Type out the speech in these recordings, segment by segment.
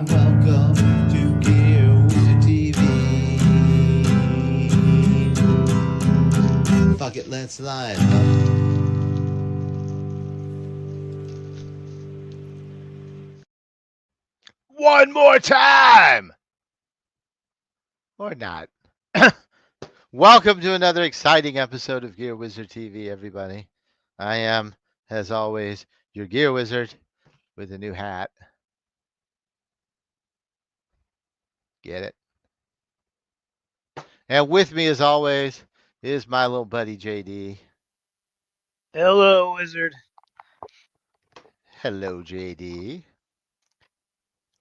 welcome to Gear Wizard TV. Fuck it, let's live. One more time! Or not. Welcome to another exciting episode of Gear Wizard TV, everybody. I am, as always, your Gear Wizard with a new hat. Get it? And with me, as always, is my little buddy JD. Hello, wizard. Hello, JD.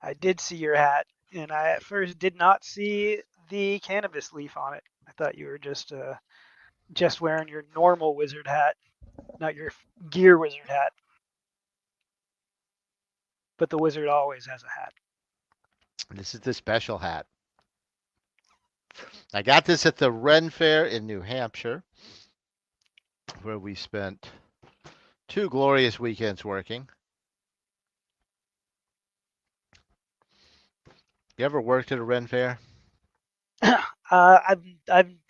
I did see your hat, and I at first did not see the cannabis leaf on it. I thought you were just wearing your normal wizard hat, not your gear wizard hat. But the wizard always has a hat. This is the special hat. I got this at the Ren Fair in New Hampshire, where we spent 2 glorious weekends working. You ever worked at a Ren Fair? I've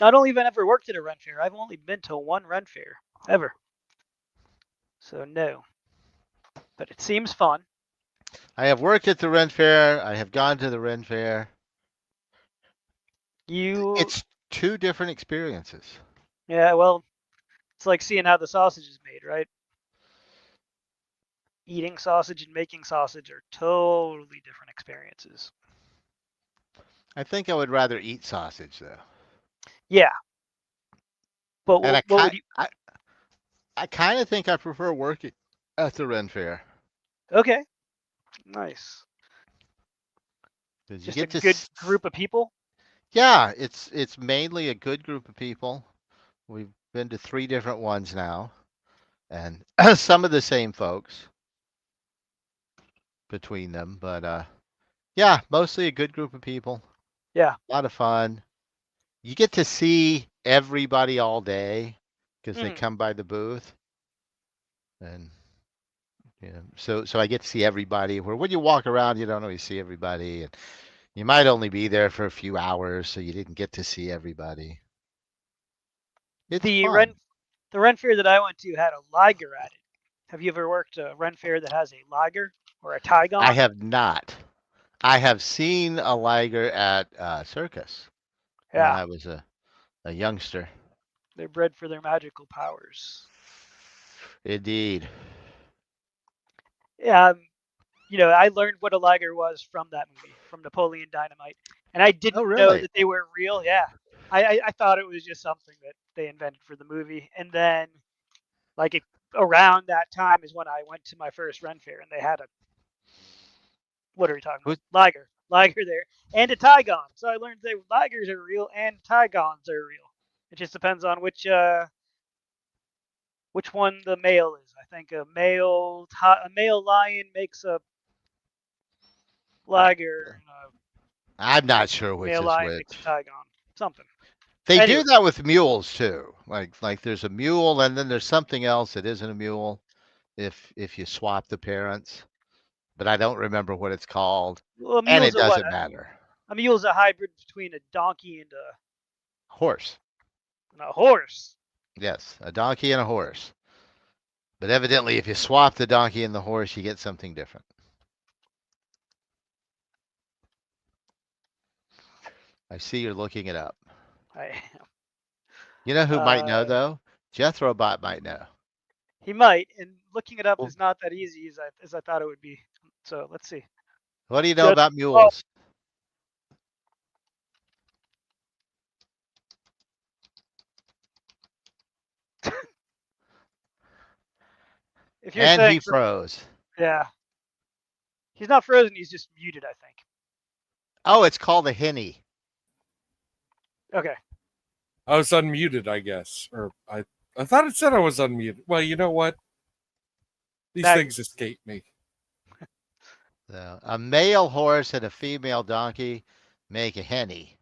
not only ever worked at a Ren Fair, I've only been to one Ren Fair ever. So no, but it seems fun. I have worked at the Ren Fair. I have gone to the Ren Fair. It's 2 different experiences. Yeah, well, it's like seeing how the sausage is made, right? Eating sausage and making sausage are totally different experiences. I think I would rather eat sausage though. Yeah. But And what would you? I kind of think I prefer working at the Ren Fair. Okay. Nice. 'Cause you Just get a to good group of people. Yeah, it's mainly a good group of people. We've been to 3 different ones now, and some of the same folks between them, but yeah, mostly a good group of people. Yeah. A lot of fun. You get to see everybody all day because they come by the booth, and so I get to see everybody. Where when you walk around, you don't always see everybody, and you might only be there for a few hours, so you didn't get to see everybody. It's The fun. Ren Fair that I went to had a liger at it. Have you ever worked a Ren Fair that has a liger or a I Tygon? have not. I have seen a liger at circus when Yeah. I was a youngster. They're bred for their magical powers. Indeed. Yeah. I learned what a liger was from that movie, from Napoleon Dynamite, and I Oh, didn't know really? that they were real. Yeah. I thought it was just something that they invented for the movie, and then around that time is when I went to my first Ren Fair, and they had a what are we talking Who- about? Liger there, and a Tygon. So I learned that ligers are real and Tygons are real. It just depends on which one the male is. I think a male lion makes a liger, and I'm not sure a which male is lion makes a which. Tygon. Something. They do Anyway, that with mules too. Like there's a mule and then there's something else that isn't a mule if you swap the parents, but I don't remember what it's called, well, a and mule's it a what? doesn't matter. A mule's a hybrid between a donkey and Horse. a horse. Yes, a donkey and a horse. But evidently if you swap the donkey and the horse, you get something different. I see you're looking it up. I You know who might know uh, though? Jethro Bot might know. he might, and looking it up Well, is not that easy as I thought it would be. So let's see. what do you know Just about oh, mules? if you're And he saying froze. yeah, he's not frozen. He's just muted, I think. Oh, it's called a henny. Okay. I was unmuted, I guess. Or I thought it said I was unmuted. Well, you know what? These things escape me. So, a male horse and a female donkey make a henny.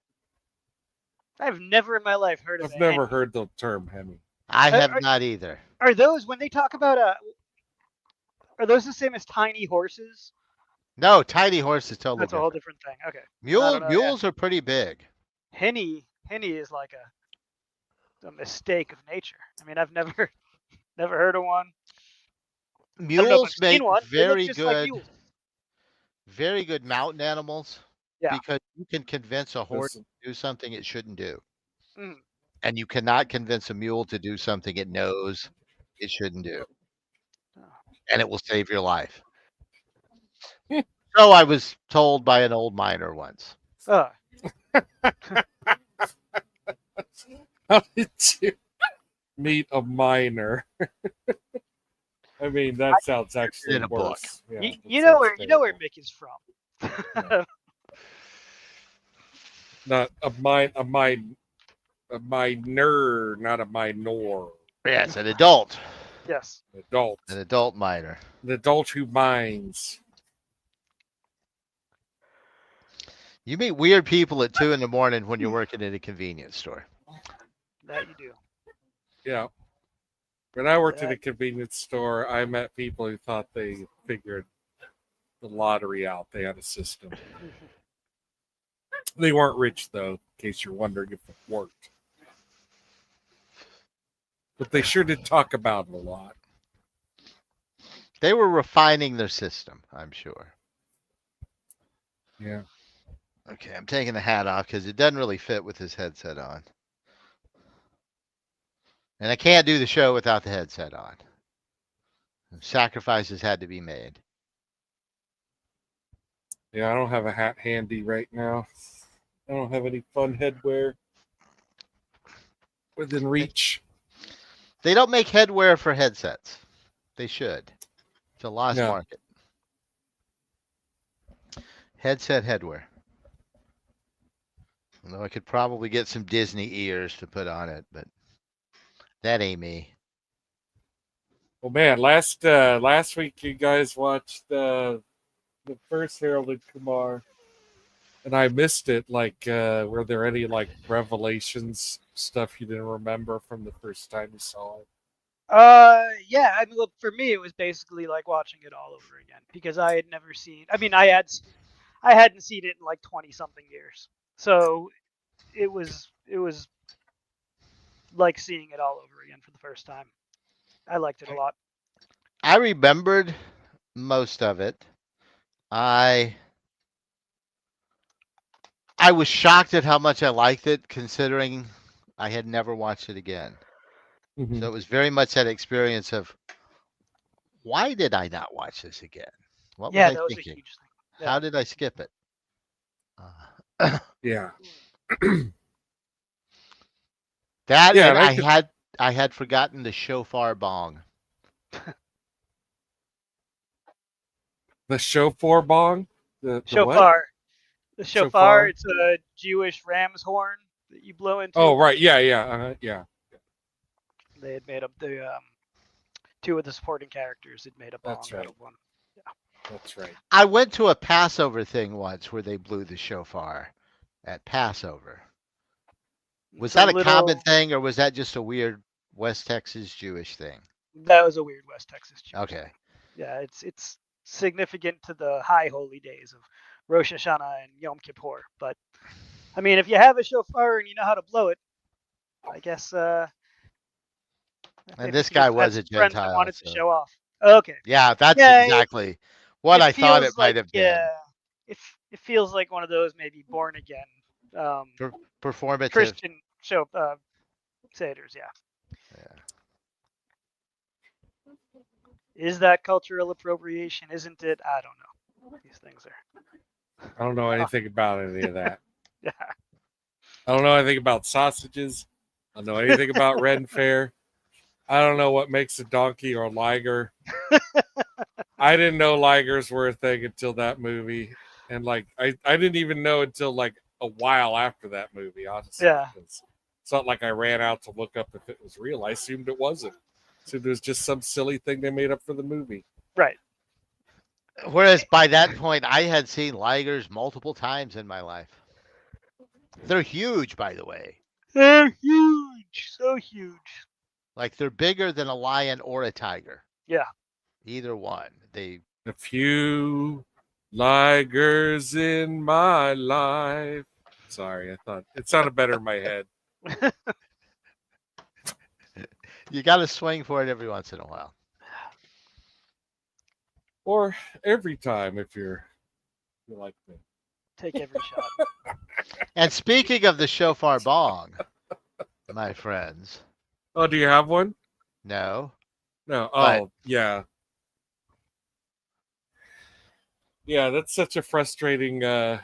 I've never in my life heard of I've a never hen. heard the term Hemi. I have not either. Are those when they talk about are those the same as tiny horses? No, tiny horse is totally That's a whole different. different thing. Okay. I don't know, yeah. Mules are pretty big. Henny is like a mistake of nature. I mean, I've never never heard of one. I don't know if Mules I've make seen one. They look just like mules. very good mountain animals Yeah. because you can convince a horse This- to do something it shouldn't do. Mm. And you cannot convince a mule to do something it knows it shouldn't do. Oh. And it will save your life. So I was told by an old miner once. Oh. How did you meet a miner? I mean, that sounds actually in a book. worse. Yeah, You, that you know sounds where terrible. Mick is from. Yeah. Not a minor, not a minor. Yes, an adult. Yes. Adult. An adult miner. An adult who mines. You meet weird people at 2 a.m. when you're working at a convenience store. That you do. Yeah. When I worked at a That- convenience store, I met people who thought they figured the lottery out. They had a system. They weren't rich, though, in case you're wondering if it worked. But they sure did talk about it a lot. They were refining their system, I'm sure. Yeah. Okay, I'm taking the hat off because it doesn't really fit with his headset on. And I can't do the show without the headset on. Sacrifices had to be made. Yeah, I don't have a hat handy right now. I don't have any fun headwear within reach. They don't make headwear for headsets. They should. It's a lost No. market. Headset headwear. Although I could probably get some Disney ears to put on it, but that ain't me. Well, man, last week you guys watched the first Harold and Kumar, and I missed it. Like, were there any like revelations, stuff you didn't remember from the first time you saw it? Yeah. I mean, look, for me, it was basically like watching it all over again because I had never seen. I mean, I hadn't seen it in like 20 something years, so it was like seeing it all over again for the first time. I liked it a lot. I remembered most of it. I was shocked at how much I liked it, considering I had never watched it again. Mm-hmm. So it was very much that experience of, why did I not watch this again? What Yeah, was I that was a thinking? huge thing. How did I skip it? Yeah. That Yeah, and and I I had forgotten the shofar bong. the shofar bong, the what? Shofar. The shofar, Shofar? it's a Jewish ram's horn that you blow into. Oh, right. Yeah. Yeah. They had made up the two of the supporting characters had made a bong That's out right. of one. That's right. I went to a Passover thing once where they blew the shofar at Passover. Was It's that a little- common thing, or was that just a weird West Texas Jewish thing? That was a weird West Texas Jewish Okay. thing. Yeah, it's significant to the high holy days of Rosh Hashanah and Yom Kippur. But I mean, if you have a shofar and you know how to blow it, I guess. And maybe this you guy just had was a some friends that Gentile. wanted to So. show off. Okay. Yeah, that's Yeah, exactly what I thought it feels might like, have been. Yeah, it feels like one of those maybe born again Performative. Christian show satyrs. Yeah. Yeah. Is that cultural appropriation? Isn't it? I don't know. These things are. I don't know anything about any of that. Yeah. I don't know anything about sausages. I don't know anything about Ren Fair. I don't know what makes a donkey or a liger. I didn't know ligers were a thing until that movie. And like I didn't even know until like a while after that movie, honestly. Yeah. It's not like I ran out to look up if it was real. I assumed it wasn't. So it was just some silly thing they made up for the movie. Right. Whereas by that point, I had seen ligers multiple times in my life. They're huge, by the way. They're huge. So huge. Like they're bigger than a lion or a tiger. Yeah. Either one. If you Ligers in my life. Sorry, I thought it sounded better in my head. You got to swing for it every once in a while. Or every time if you like me. Take every shot. And speaking of the shofar bong, my friends, Oh, do you have one? no. No. But- Oh, yeah. Yeah, that's such a frustrating that's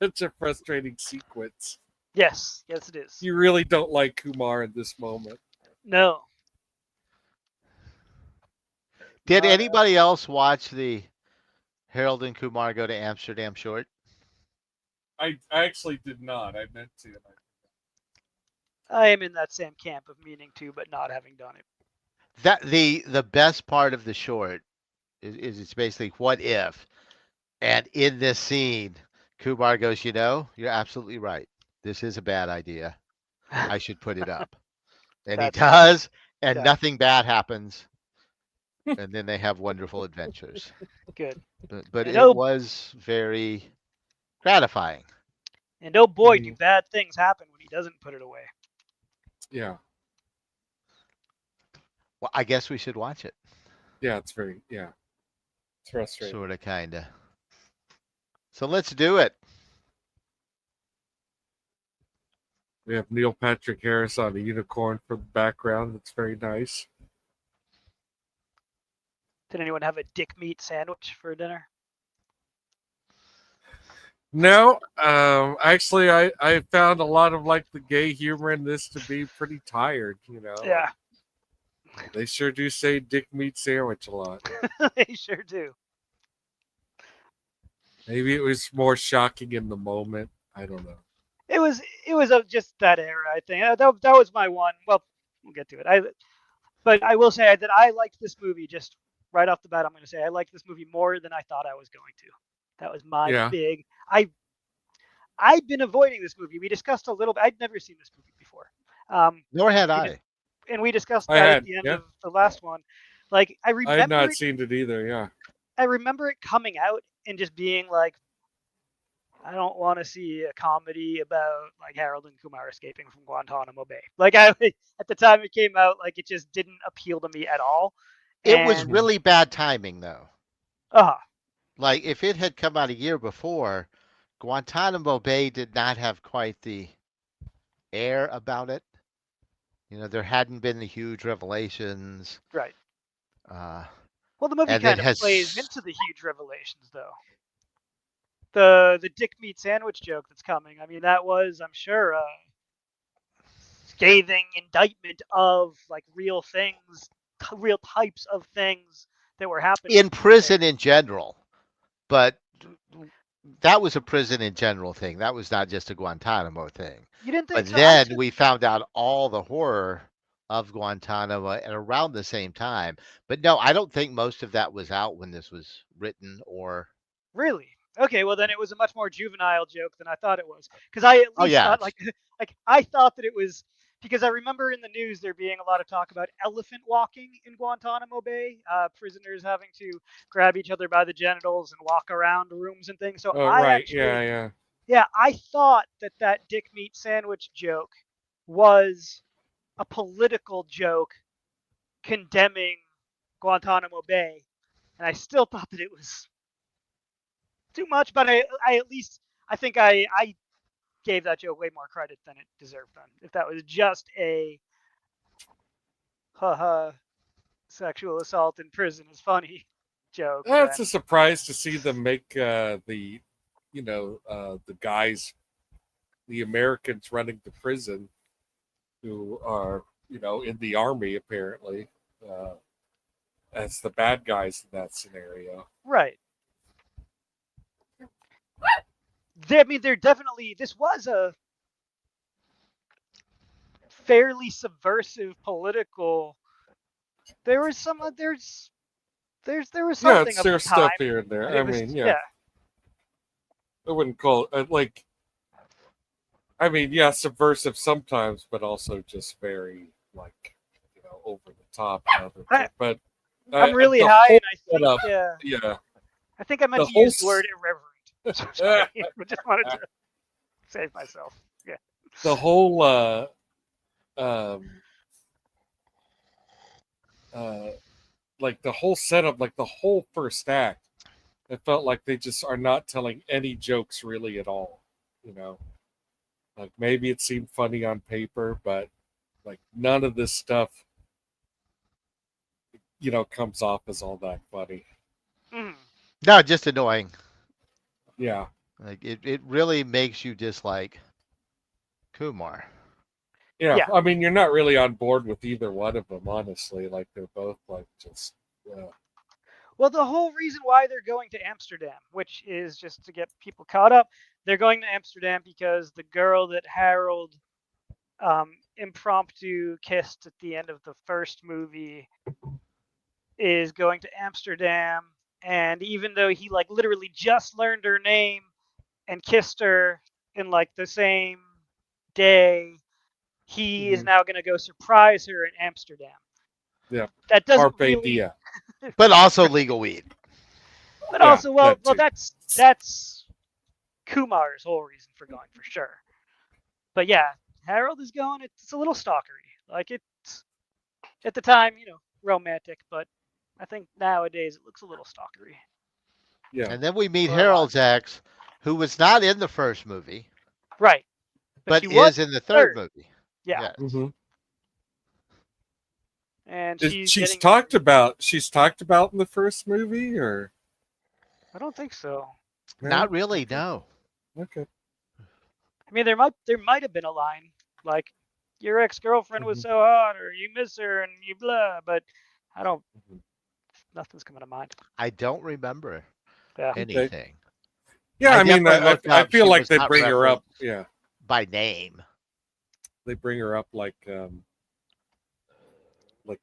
such a frustrating sequence. Yes, yes, it is. You really don't like Kumar in this moment. No. Did Not- anybody else watch the Harold and Kumar go to Amsterdam short? I actually did not. I meant to. I am in that same camp of meaning to, but not having done it. That the best part of the short is it's basically what if, and in this scene, Kumar goes, you're absolutely right. This is a bad idea. I should put it up, and he That's- does, and yeah. nothing bad happens, and then they have wonderful adventures. Good. But And it oh- was very gratifying. And oh boy, Mhm. do bad things happen when he doesn't put it away. Yeah. Well, I guess we should watch it. Yeah, it's frustrating. Sort of, kind of. So let's do it. We have Neil Patrick Harris on a unicorn for the background. That's very nice. Did anyone have a dick meat sandwich for dinner? No, actually, I found a lot of like the gay humor in this to be pretty tired. Yeah, They sure do say "dick meat sandwich" a lot. they sure do. Maybe it was more shocking in the moment. I don't know. It was just that era, I think. That was my one. Well, we'll get to it. But I will say that I liked this movie just right off the bat. I'm going to say I liked this movie more than I thought I was going to. That was my Yeah. big. I've been avoiding this movie. We discussed a little bit. I'd never seen this movie before. Nor had We I. did- and we discussed I that had, at the end yeah. of the last one. Like I I had remember not it, seen it either. Yeah. I remember it coming out and just being like, I don't want to see a comedy about like Harold and Kumar escaping from Guantanamo Bay. Like at the time it came out, like it just didn't appeal to me at all. It was And- really bad timing, though. Uh-huh. Like, if it had come out a year before, Guantanamo Bay did not have quite the air about it. There hadn't been the huge revelations. Right. Uh, Well, the movie And it kind of has- plays into the huge revelations, though. The dick meat sandwich joke that's coming. I mean, that was, I'm sure, a scathing indictment of like real things, real types of things that were happening in prison in general. But that was a prison in general thing. That was not just a Guantanamo thing. You didn't think But so? then we found out all the horror of Guantanamo at around the same time. But no, I don't think most of that was out when this was written or. Really? Okay, well then it was a much more juvenile joke than I thought it was. Because I at least Oh, yeah, thought it's- like I thought that it was because I remember in the news there being a lot of talk about elephant walking in Guantanamo Bay, prisoners having to grab each other by the genitals and walk around rooms and things. So Oh, I right. actually, Yeah. I thought that dick meat sandwich joke was a political joke condemning Guantanamo Bay, and I still thought that it was too much. But I at least I think I gave that joke way more credit than it deserved. Then, if that was just a haha sexual assault in prison is funny joke, It's then- a surprise to see them make the guys, the Americans running the prison, who are in the army apparently, as the bad guys in that scenario. right. I mean, they're definitely. This was a fairly subversive political. There was some. There was Yeah, something of there's the stuff time. here and there. and it I was- mean, yeah. I wouldn't call it like. I mean, yeah, subversive sometimes, but also just very like over the top. And other I- things. But I'm really the high, whole and I think setup, yeah. yeah, I think I meant The to whole use the word irreverent. So sorry. I just wanted to save myself. Yeah. the whole um like the whole setup, like the whole first act, it felt like they just are not telling any jokes really at all. You know, like maybe it seemed funny on paper, but like none of this stuff, comes off as all that funny. Mm. No, just annoying. Yeah. Like it really makes you dislike Kumar. Yeah. Yeah. I mean, you're not really on board with either one of them, honestly. Like they're both like just, Well, the whole reason why they're going to Amsterdam, which is just to get people caught up, they're going to Amsterdam because the girl that Harold impromptu kissed at the end of the first movie is going to Amsterdam. And even though he like literally just learned her name and kissed her in like the same day, he is Mhm. now going to go surprise her in Amsterdam. yeah. That doesn't Carpe really, diem. But also legal weed. but Yeah, also, well, that too. that's Kumar's whole reason for going for sure. But yeah, Harold is going. It's a little stalkery. Like it's at the time, romantic, but I think nowadays it looks a little stalkery. Yeah. And then we meet For a lot. Harold's ex, who was not in the first movie, Right. but she was is in the third movie. Yeah. Yes. Mm-hmm. And She's getting talked about. She's talked about in the first movie, or I don't think so. Not really, Okay. no. Okay. I mean, there might have been a line like, "Your ex-girlfriend was Mhm. so hot," or "You miss her," and you blah. But I don't. Mhm. Nothing's coming to mind. I don't remember Yeah. anything. Yeah, I mean, definitely looked I up. feel She like was they not bring her up. referenced Yeah, by name. they bring her up like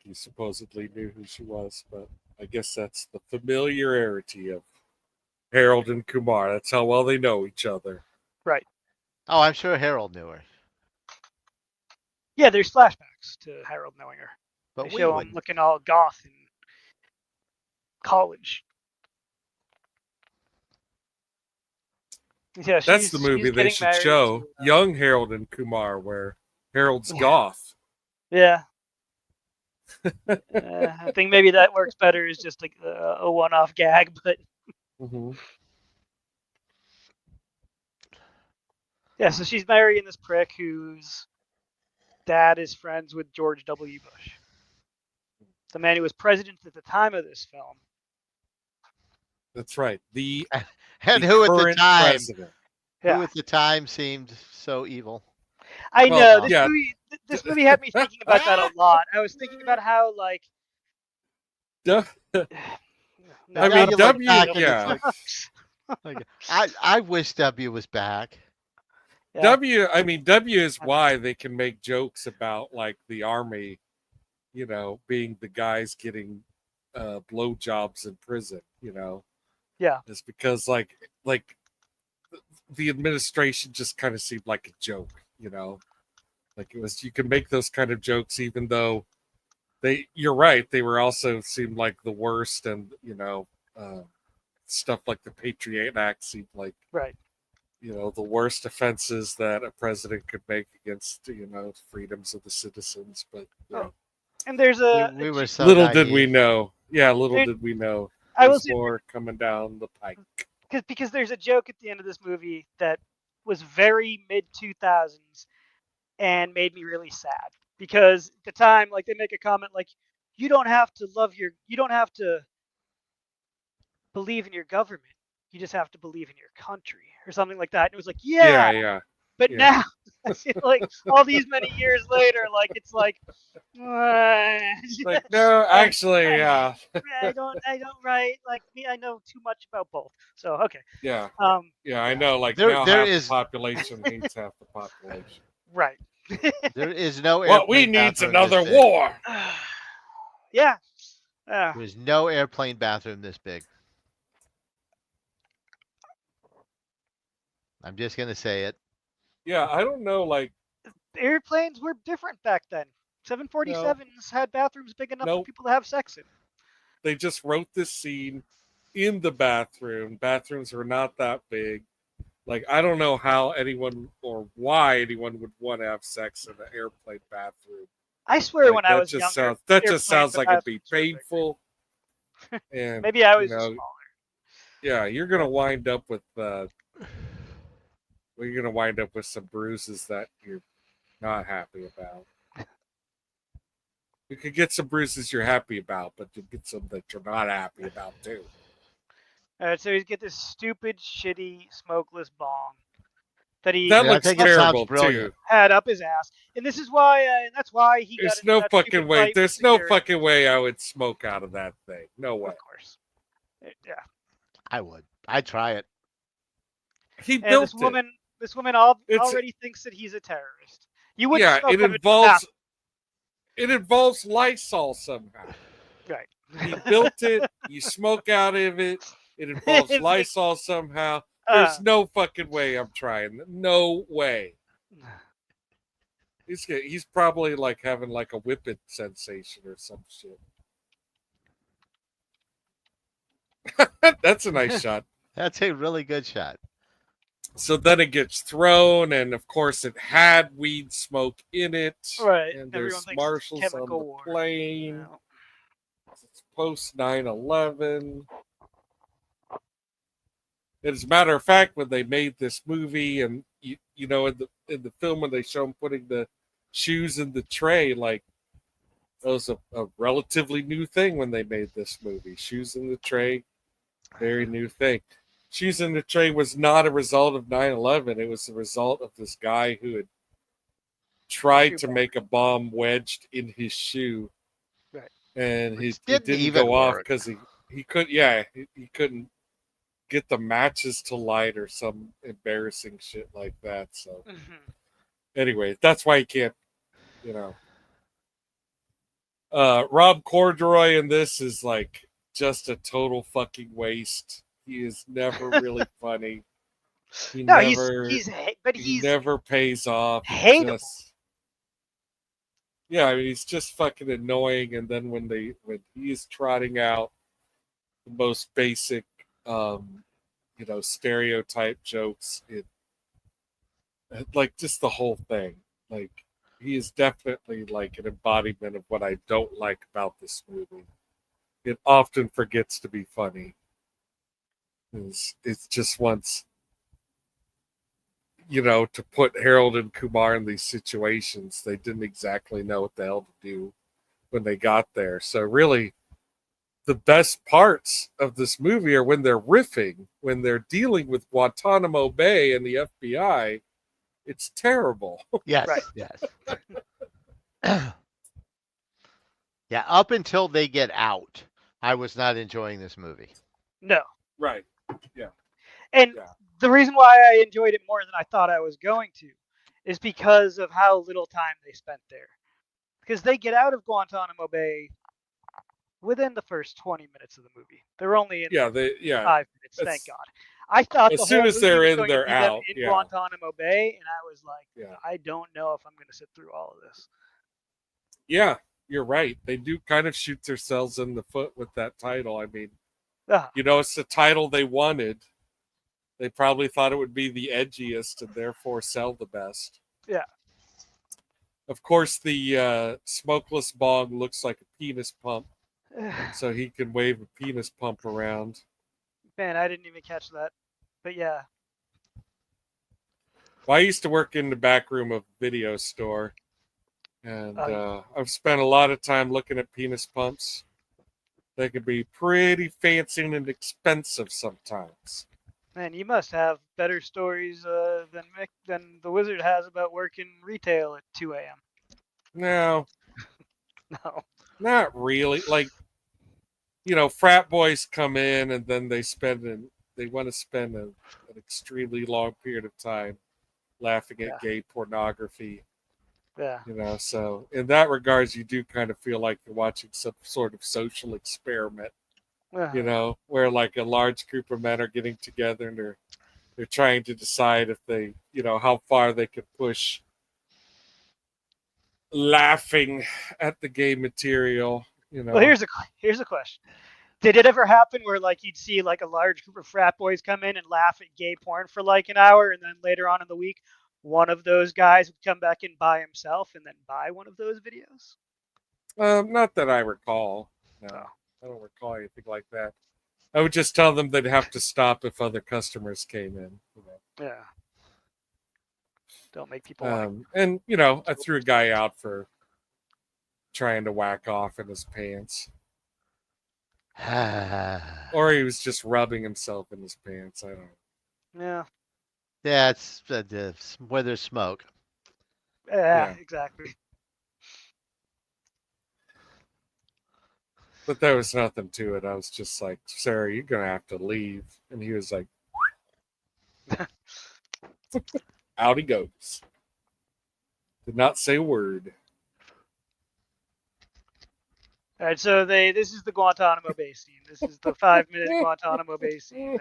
you supposedly knew who she was, but I guess that's the familiarity of Harold and Kumar. That's how well they know each other. Right. Oh, I'm sure Harold knew her, Yeah. There's flashbacks to Harold knowing her. but They we show him wouldn't. looking all goth in college. Yeah, That's the movie she's they getting should married show. to, Young Harold and Kumar, where Harold's Yeah. goth. Yeah. I think maybe that works better as just like a one-off gag, but Mm-hmm. yeah. So she's marrying this prick whose dad is friends with George W. Bush, the man who was president at the time of this film. That's right. The And the who at the current time? president. Who Yeah, at the time seemed so evil? I Well, know this yeah. movie. This movie had me thinking about that a lot. I was thinking about how like. Duh. No, I Now mean, you look W. back and it's Yeah. like, I wish W was back. Yeah. W. I mean, W is why they can make jokes about like the army, being the guys getting blowjobs in prison. Yeah. It's because like the administration just kind of seemed like a joke. Like it was. You can make those kind of jokes even though you're right. They were also seemed like the worst, and stuff like the Patriot Act seemed like Right. the worst offenses that a president could make against freedoms of the citizens. But Oh, and there's a We were so little did we naive. know. Yeah, little There- did we know. I will There's say more coming down the pike. because there's a joke at the end of this movie that was very mid 2000s and made me really sad because at the time like they make a comment like you don't have to believe in your government, you just have to believe in your country or something like that, and it was like Yeah. but yeah. now I feel like all these many years later like it's like Like no, actually, yeah, I don't write like me, I know too much about both, so okay. yeah, um yeah. I know. Like There- now, there half is- the population hates half the population. right. There is no What we airplane need's bathroom another this big. war. Yeah. There's no airplane bathroom this big. I'm just gonna say it. Yeah, I don't know. Like, Airplanes were different back then. 747s had bathrooms big enough for Nope. people to have sex in. they just wrote this scene in the bathroom. Bathrooms were not that big. Like, I don't know how anyone or why anyone would want to have sex in an airplane bathroom. I swear, Like, when I was younger, that just airplane sounds like it'd be bathrooms were bigger. painful. And Maybe I was you just know, smaller. yeah, you're gonna wind up with some bruises that you're not happy about. You could get some bruises you're happy about, but you get some that you're not happy about too. All right, so you get this stupid, shitty, smokeless bong that he That Yeah, I looks think it sounds terrible brilliant. too. had up his ass, and this is why, and that's why he got There's into no that fucking stupid way. fight with There's no security. fucking way I would smoke out of that thing. No way. Of course, yeah. I would. I'd try it. He And built this woman It's- already thinks that he's a terrorist. You wouldn't Yeah, smoke it out of it from that- involves Lysol somehow. right. He built it. You smoke out of it. It involves Lysol somehow. There's no fucking way I'm trying. No way. He's probably like having like a whippet sensation or some shit. That's a nice shot. That's a really good shot. So then it gets thrown, and of course it had weed smoke in it. Right. And Everyone there's thinks it's marshals on chemical the war. plane. No. It's post 9/11. As a matter of fact, when they made this movie, and you know, in the film when they show him putting the shoes in the tray, like that was a relatively new thing when they made this movie. Shoes in the tray, very new thing. Shoes in the tray was not a result of 9/11. It was a result of this guy who had tried to make a bomb wedged in his shoe, Right. and Which it didn't didn't even go off work. because he couldn't. Yeah, he couldn't get the matches to light or some embarrassing shit like that. So anyway, that's why he can't, you know. Rob Corduroy in this is like just a total fucking waste. He is never really funny. He No, never, he's never pays off. hateable. Yeah, I mean, he's just fucking annoying. And then when he's trotting out the most basic, you know, stereotype jokes, like just the whole thing, like he is definitely like an embodiment of what I don't like about this movie. It often forgets to be funny. It's just wants, you know, to put Harold and Kumar in these situations. They didn't exactly know what the hell to do when they got there. So really, the best parts of this movie are when they're riffing, when they're dealing with Guantanamo Bay and the FBI. It's terrible. Yes. Right. Yes. Yeah. Up until they get out, I was not enjoying this movie. No. Right. And Yeah. the reason why I enjoyed it more than I thought I was going to is because of how little time they spent there. Because they get out of Guantanamo Bay within the first 20 minutes of the movie. They're only in 5 minutes, thank God. I thought as the soon whole as movie they're was in, going they're to be them out, in yeah. Guantanamo Bay, and I was like, Yeah. I don't know if I'm going to sit through all of this. Yeah, you're right. They do kind of shoot themselves in the foot with that title. I mean, Ah, you know, it's the title they wanted. They probably thought it would be the edgiest and therefore sell the best. Yeah. Of course, the smokeless bong looks like a penis pump, so he can wave a penis pump around. Man, I didn't even catch that. But yeah. Well, I used to work in the back room of a video store, and Oh, I've spent a lot of time looking at penis pumps. They can be pretty fancy and expensive sometimes. Man, you must have better stories than Mick, than the Wizard has about working retail at 2 a.m. No, No. not really. Like, you know, frat boys come in and then they want to spend an extremely long period of time laughing at gay pornography. Yeah. You know, so in that regards, you do kind of feel like you're watching some sort of social experiment. You know, where like a large group of men are getting together and they're trying to decide if they, you know, how far they could push laughing at the gay material. You know, Well, here's a question. Did it ever happen where like you'd see like a large group of frat boys come in and laugh at gay porn for like an hour, and then later on in the week, one of those guys would come back in by himself and then buy one of those videos? Not that I recall. No, Oh. I don't recall anything like that. I would just tell them they'd have to stop if other customers came in. Yeah. Don't make people want And I threw a guy out for trying to whack off in his pants, or he was just rubbing himself in his pants. I don't know. to. Yeah. Yeah, it's where there's smoke. Yeah, exactly. But there was nothing to it. I was just like, "Sarah, you're gonna have to leave," and he was like, "Out he goes." Did not say a word. All right, so this is the Guantanamo Bay scene. This is the 5-minute Guantanamo Bay scene.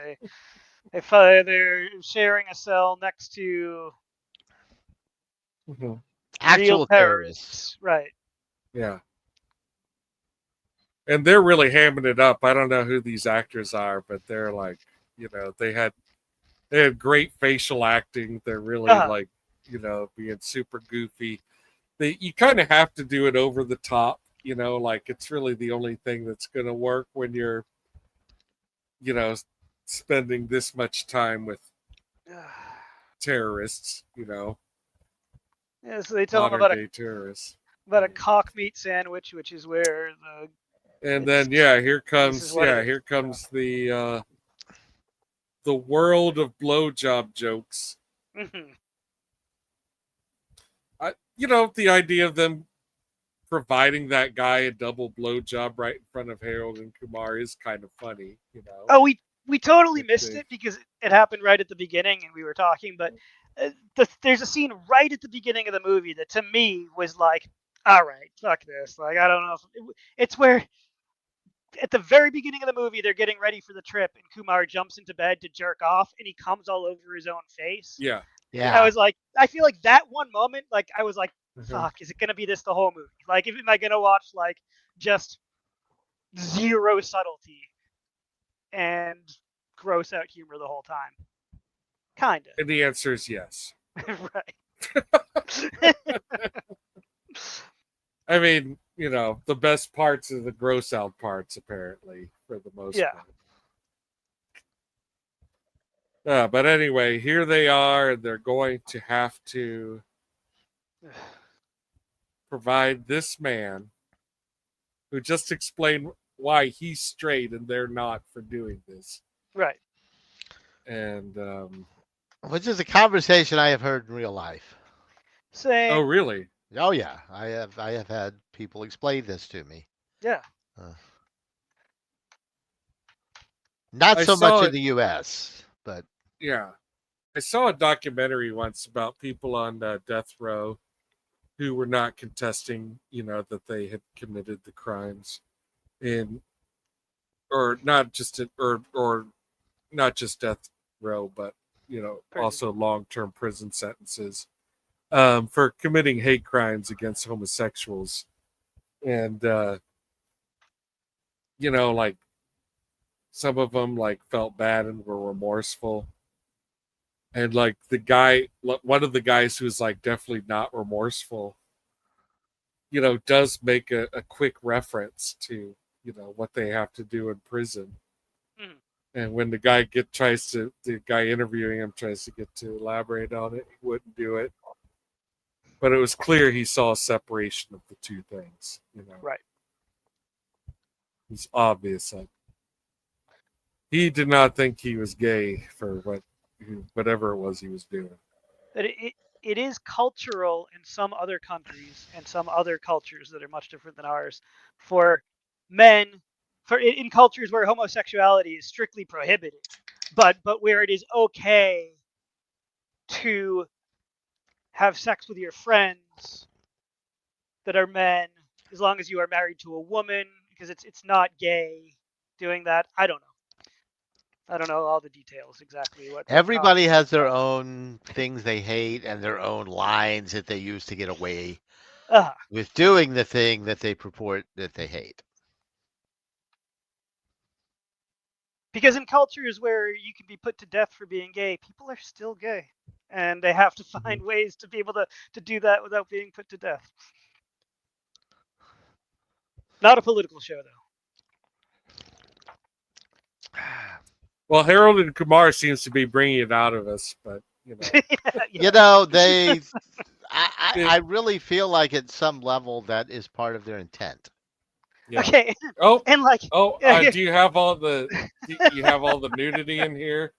They're sharing a cell next to Actual real terrorists. Right. Yeah. And they're really hamming it up. I don't know who these actors are, but they're like, they had great facial acting. They're really like, being super goofy. You kind of have to do it over the top, like it's really the only thing that's going to work when you're, spending this much time with terrorists, Yeah, so they tell them modern day terrorists. about a cock meat sandwich, which is where And then here comes is what it is. the world of blowjob jokes. The idea of them providing that guy a double blowjob right in front of Harold and Kumar is kind of funny. Oh, we totally missed it because it happened right at the beginning and we were talking, but there's a scene right at the beginning of the movie that to me was like, all right, fuck this. Like, I don't know. It's where at the very beginning of the movie, they're getting ready for the trip and Kumar jumps into bed to jerk off and he comes all over his own face. Yeah. Yeah. I was like, I feel like that one moment, like I was like, fuck, is it going to be this the whole movie? Like, am I going to watch like just zero subtlety and gross out humor the whole time? Kind of. And the answer is yes. Right. I mean, the best parts are the gross out parts, apparently, for the most part. But anyway, here they are, and they're going to have to provide this man who just explained why he's straight and they're not for doing this. Right. And which is a conversation I have heard in real life. Same. Oh, really? Oh yeah, I have had people explain this to me. Yeah. Not so much in the U.S., but yeah, I saw a documentary once about people on death row who were not contesting, that they had committed the crimes, or not just death row, but also long-term prison sentences for committing hate crimes against homosexuals, and like some of them like felt bad and were remorseful. And like one of the guys who's like definitely not remorseful, does make a quick reference to, what they have to do in prison. Mm. And when the guy the guy interviewing him tries to get to elaborate on it, he wouldn't do it. But it was clear he saw a separation of the two things, Right. It's obvious. Like, he did not think he was gay for whatever it was he was doing. That it is cultural in some other countries and some other cultures that are much different than ours for men, in cultures where homosexuality is strictly prohibited, but where it is okay to have sex with your friends that are men as long as you are married to a woman, because it's not gay doing that. I don't know all the details exactly. Everybody has their own things they hate and their own lines that they use to get away with doing the thing that they purport that they hate. Because in cultures where you can be put to death for being gay, people are still gay, and they have to find ways to be able to do that without being put to death. Not a political show, though. Well, Harold and Kumar seems to be bringing it out of us, but You know, they. I really feel like at some level that is part of their intent. yeah. Okay. Oh, And like, do you have all the nudity in here?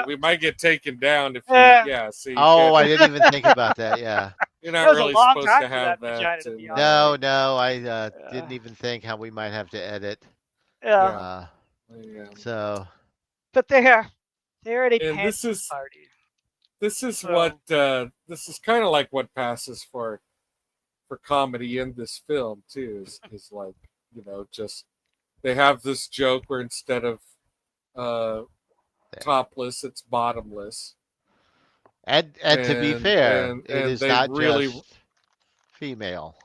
We might get taken down if you, see. Oh, I didn't even think about that. Yeah. You're not That was a really long supposed time to for have that vagina that. to be and, on. No, I didn't even think how we might have to edit. Yeah. Yeah. So. But they're at a And pants party. This is So- what this is kind of like what passes for comedy in this film too. Is like, just they have this joke where instead of topless, it's bottomless. And to be fair, and it is they not really just female.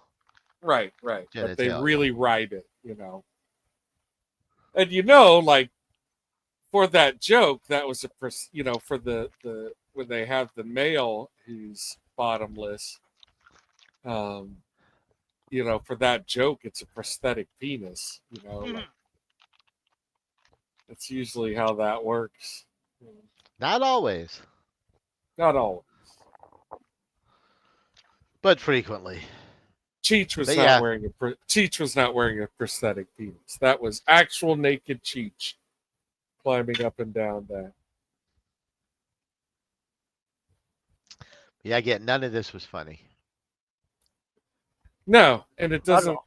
right, but they genitalia. really write it, And like for that joke, that was for the when they have the male who's bottomless, for that joke, it's a prosthetic penis, like, that's usually how that works. Not always, Not always. but frequently. Cheech was But not yeah. wearing Cheech was not wearing a prosthetic penis. That was actual naked Cheech climbing up and down that. Yeah, again, none of this was funny. No, and it Not at doesn't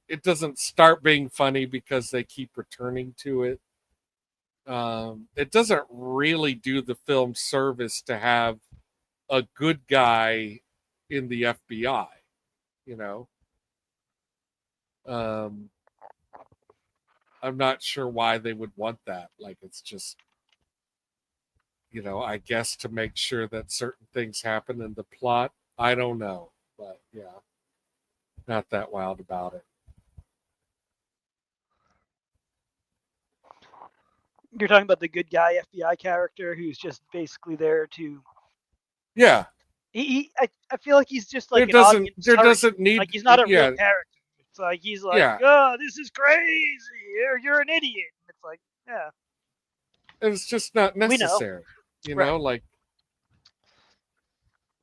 it doesn't start being funny because they keep returning to it. It doesn't really do the film service to have a good guy in the FBI, I'm not sure why they would want that. Like, it's just, I guess to make sure that certain things happen in the plot. I don't know, but yeah, not that wild about it. You're talking about the good guy FBI character who's just basically there to. Yeah, I feel like he's just like there an doesn't need, like he's not a yeah, real character. It's like he's like, Yeah. oh, this is crazy, or you're an idiot. It's like, yeah, it's just not know. necessary. Right. Like,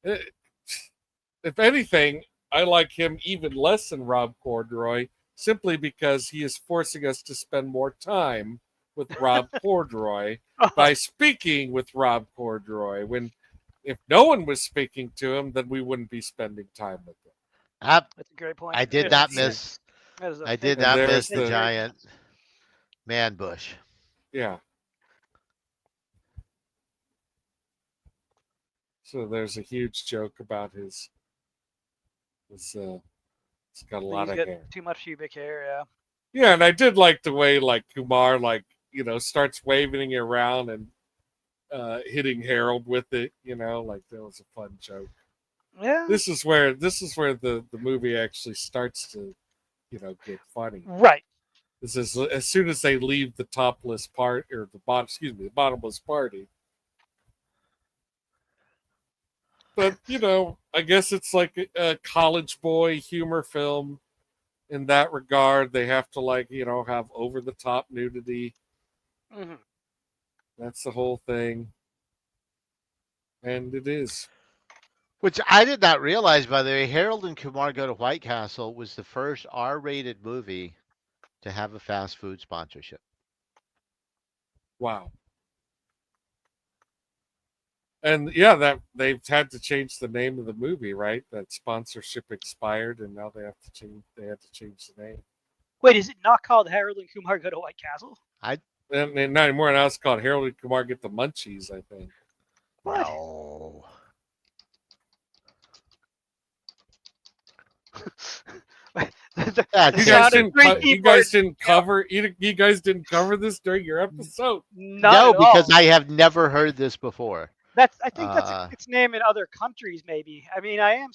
if anything, I like him even less than Rob Corddry, simply because he is forcing us to spend more time with Rob Corddry by speaking with Rob Corddry. When, if no one was speaking to him, then we wouldn't be spending time with him. That's a great point. I did not miss. I did not miss the giant man bush. Yeah. So there's a huge joke about his he's got a lot of hair. Too much pubic hair, yeah. Yeah, and I did like the way like Kumar starts waving it around and hitting Harold with it, like that was a fun joke. Yeah. This is where the movie actually starts to, get funny. Right. This is as soon as they leave the topless part or the bottomless party. But I guess it's like a college boy humor film in that regard. They have to have over the top nudity. Mm-hmm. That's the whole thing. And it is. Which I did not realize, by the way. Harold and Kumar Go to White Castle was the first R-rated movie to have a fast food sponsorship. Wow. And yeah, that they've had to change the name of the movie, right? That sponsorship expired, and now they had to change the name. Wait, is it not called Harold and Kumar Go to White Castle? And not anymore. Now it's called Harold and Kumar Get the Munchies, I think. What? No. You guys didn't cover this during your episode. No, because I have never heard this before. I think that's its name in other countries, maybe. I mean, I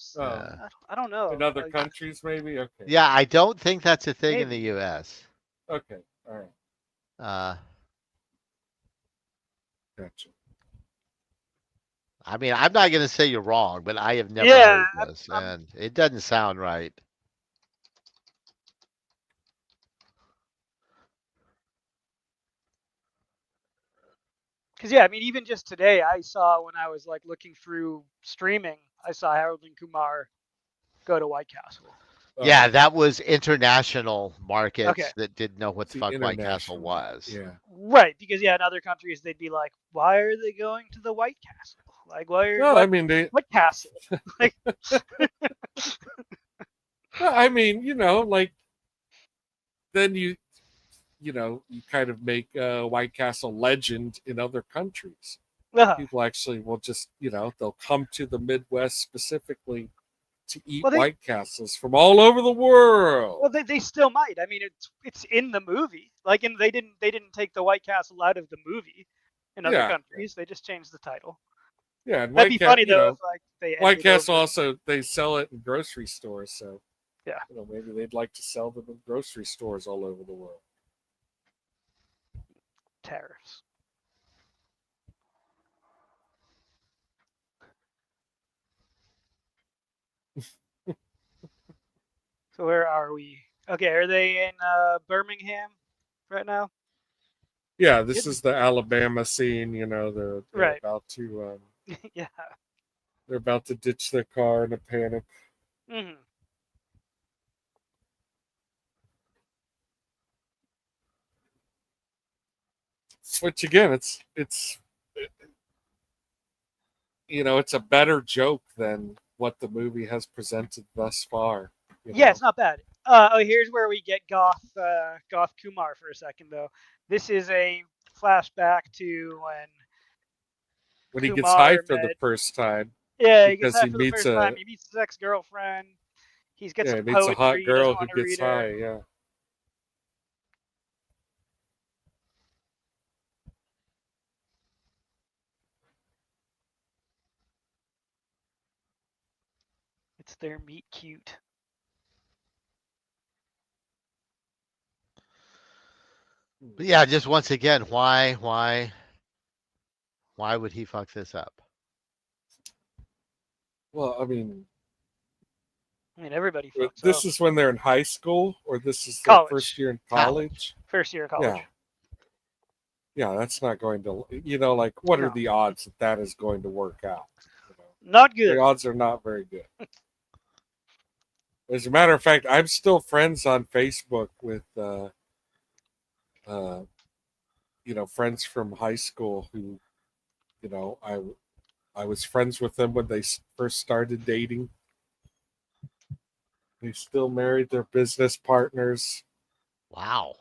don't know. In other countries, maybe. Okay. Yeah, I don't think that's a thing in the U.S. Okay. All right. Gotcha. I mean, I'm not going to say you're wrong, but I have never Yeah, heard this, I'm and it doesn't sound right. because yeah, I mean, even just today, I saw when I was like looking through streaming, I saw Harold and Kumar go to White Castle. Yeah, that was international Okay, markets that didn't know what the see, fuck White Castle international. was. Yeah. right, because yeah, in other countries they'd be like, why are they going to the White Castle? Like, No, I mean they. what castle? Like, Well, I mean, like then you kind of make White Castle legend in other countries. People actually will just, they'll come to the Midwest specifically to eat well, White Castles from all over the world. they still might. I mean, it's in the movie. Like, and they didn't take the White Castle out of the movie in other Yeah, countries. They just changed the title. yeah, and That'd be funny though if like they White ended Castle over. also they sell it in grocery stores, so Yeah. maybe they'd like to sell them in grocery stores all over the world. Tariffs. So where are we? Okay, are they in Birmingham right now? Yeah, this is the Alabama scene. They're Right. about to Yeah. they're about to ditch their car in a panic. Hmm. Which again, it's it's a better joke than what the movie has presented thus far. Yeah, it's not bad. Here's where we get Goth Kumar for a second though. This is a flashback to when he gets Kumar high for the met. first time. Yeah, he gets Because that he for the meets first time. He meets his ex-girlfriend. He's got some a hot poetry he doesn't girl who want to gets read her. high. Yeah. It's their meet cute. But yeah, just once again, why would he fuck this up? Well, I mean, Everybody fucks this up. is when they're in high school, or this is their College. first year in college. First year of college. Yeah, that's not going to. What are the odds that is going to work out? Not good. The odds are not very good. As a matter of fact, I'm still friends on Facebook with, friends from high school who, I was friends with them when they first started dating. They still married their business partners. Wow.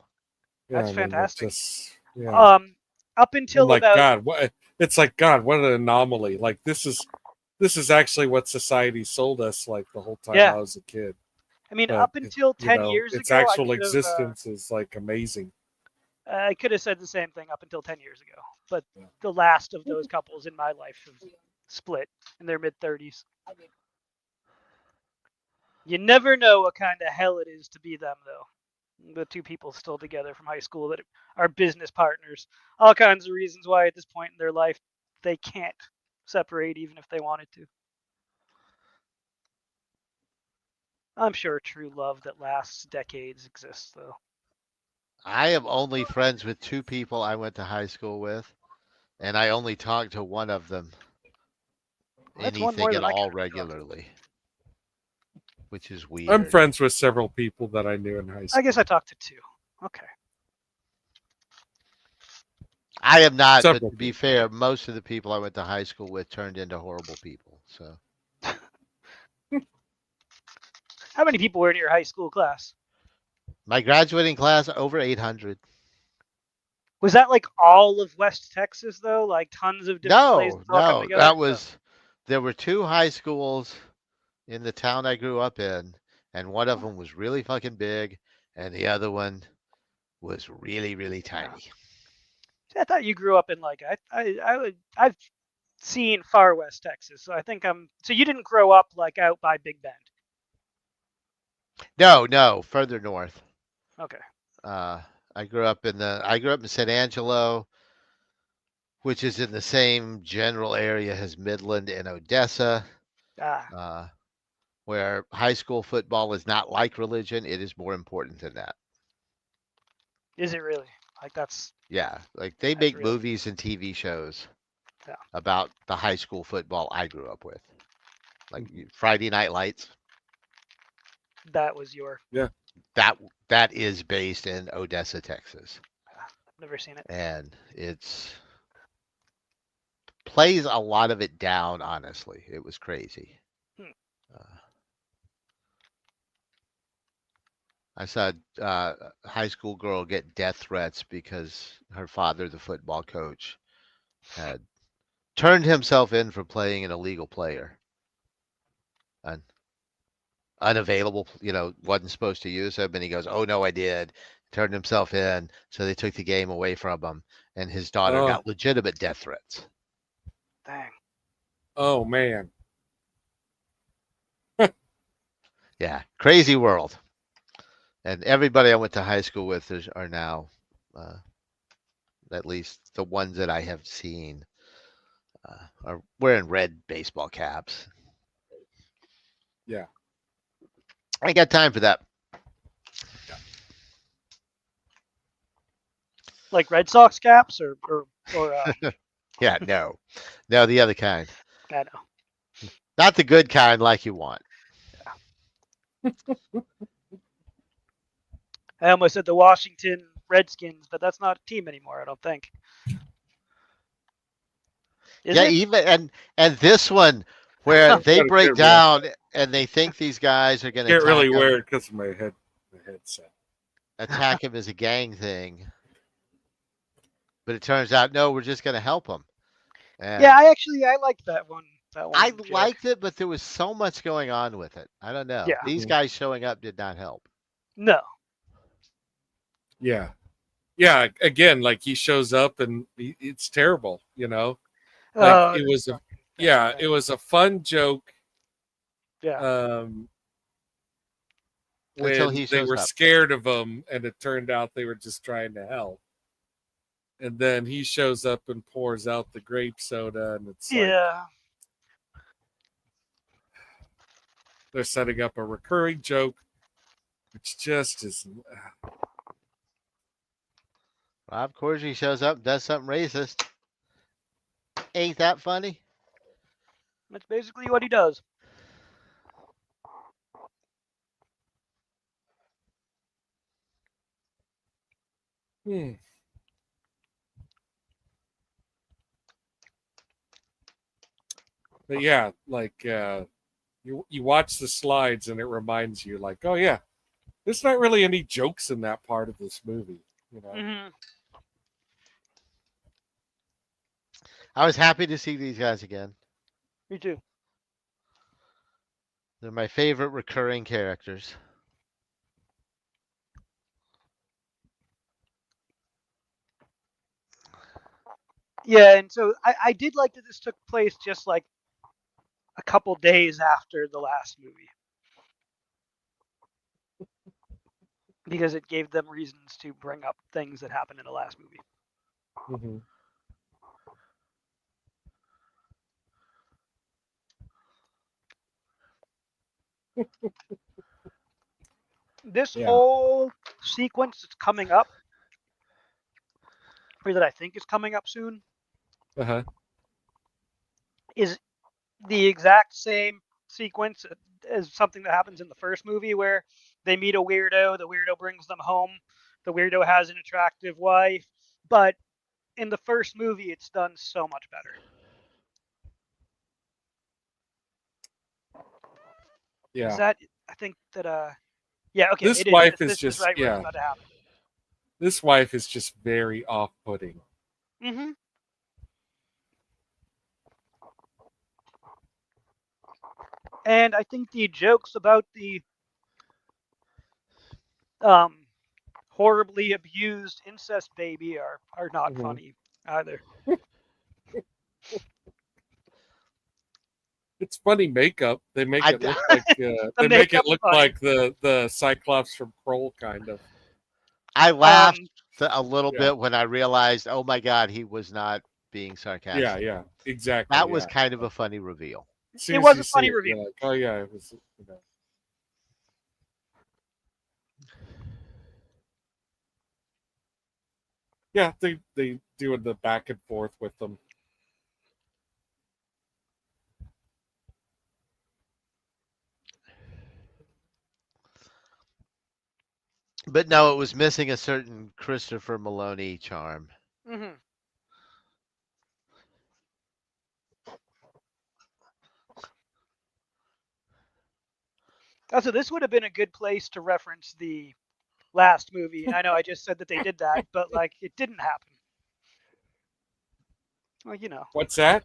That's fantastic. Yeah. Up until about God, what it's like God, what an anomaly. Like this is actually what society sold us like the whole time I was a kid. I mean, up until 10 years its ago, actual existence is like amazing. I could have said the same thing up until 10 years ago, but the last of those couples in my life have split in their mid-30s. You never know what kind of hell it is to be them, though. The two people still together from high school that are business partners. All kinds of reasons why at this point in their life they can't separate even if they wanted to. I'm sure true love that lasts decades exists, though. I am only friends with two people I went to high school with, and I only talk to one of them. Well, that's one more Anything than at I can all recall. regularly, which is weird. I'm friends with several people that I knew in high school. I guess I talked to two. Okay. I am not, Several but to be fair, most of the people I went to high school with turned into horrible people. So, How many people were in your high school class? my graduating class over 800. Was that like all of West Texas though? Like tons of different places all coming together? That was. There were two high schools in the town I grew up in, and one of them was really fucking big, and the other one was really, really tiny. I thought you grew up in like I've seen far West Texas, so I think so you didn't grow up like out by Big Bend. No, further north. Okay. I grew up in San Angelo, which is in the same general area as Midland and Odessa, Ah, where high school football is not like religion. It is more important than that. is it really? Like that's Yeah, like they That's make really- movies and TV shows Yeah. about the high school football I grew up with, like Friday Night Lights. that was your. That is based in Odessa, Texas, I've never seen it. and it's plays a lot of it down. Honestly, it was crazy. Hmm. I saw a high school girl get death threats because her father, the football coach, had turned himself in for playing an illegal player. An unavailable, wasn't supposed to use him. And he goes, "Oh, no, I did." Turned himself in. So they took the game away from him. And his daughter Oh. got legitimate death threats. Dang. Oh man. Yeah. Crazy world. And everybody I went to high school with are now, at least the ones that I have seen, are wearing red baseball caps. Yeah. I ain't got time for that. Like Red Sox caps or Yeah, no. No, the other kind. I know. Not the good kind like you want. I almost said the Washington Redskins, but that's not a team anymore. I don't think. Is Yeah, it? even and this one where they Gotta break get down and they think these guys are going to Can't really attack him, wear it because of my headset. attack him as a gang thing. But it turns out, no, we're just going to help him. And Yeah, I liked that one. I joke. liked it, but there was so much going on with it. I don't know. Yeah. These guys showing up did not help. No. Yeah. Yeah. Again, like he shows up and it's terrible, Like it was it was a fun joke. Yeah. Until When he they shows were up. scared of him and it turned out they were just trying to help. And then he shows up and pours out the grape soda and it's like Yeah. they're setting up a recurring joke, which just is Rob Corddry shows up, does something racist. Ain't that funny? That's basically what he does. But yeah, like you watch the slides and it reminds you like, oh yeah, there's not really any jokes in that part of this movie, Mm-hmm. I was happy to see these guys again. Me too. They're my favorite recurring characters. Yeah, and so I did like that this took place just like a couple days after the last movie. Because it gave them reasons to bring up things that happened in the last movie. Mm-hmm. This Yeah. whole sequence that's coming up, or that I think is coming up soon, Uh-huh. is the exact same sequence as something that happens in the first movie where they meet a weirdo, the weirdo brings them home, the weirdo has an attractive wife, but in the first movie it's done so much better. Yeah. Is that I think that yeah, okay. This it is. wife This is just right where yeah. it's about to happen. This wife is just very off-putting. Mm-hmm. And I think the jokes about the horribly abused incest baby are not Mhm. funny either. It's funny makeup. They make I- it look like they make it makeup's look funny. like the Cyclops from Kroll kind of. I laughed a little Yeah. bit when I realized, oh my God, he was not being sarcastic. Yeah, exactly. That was yeah. kind of a funny reveal. As soon It as was you a see funny it, reveal. you're like, oh yeah, it was. Yeah, they doing the back and forth with them. But no, it was missing a certain Christopher Maloney charm. Mm-hmm. Also, this would have been a good place to reference the last movie. And I know I just said that they did that, but like it didn't happen. Well, you know, What's that?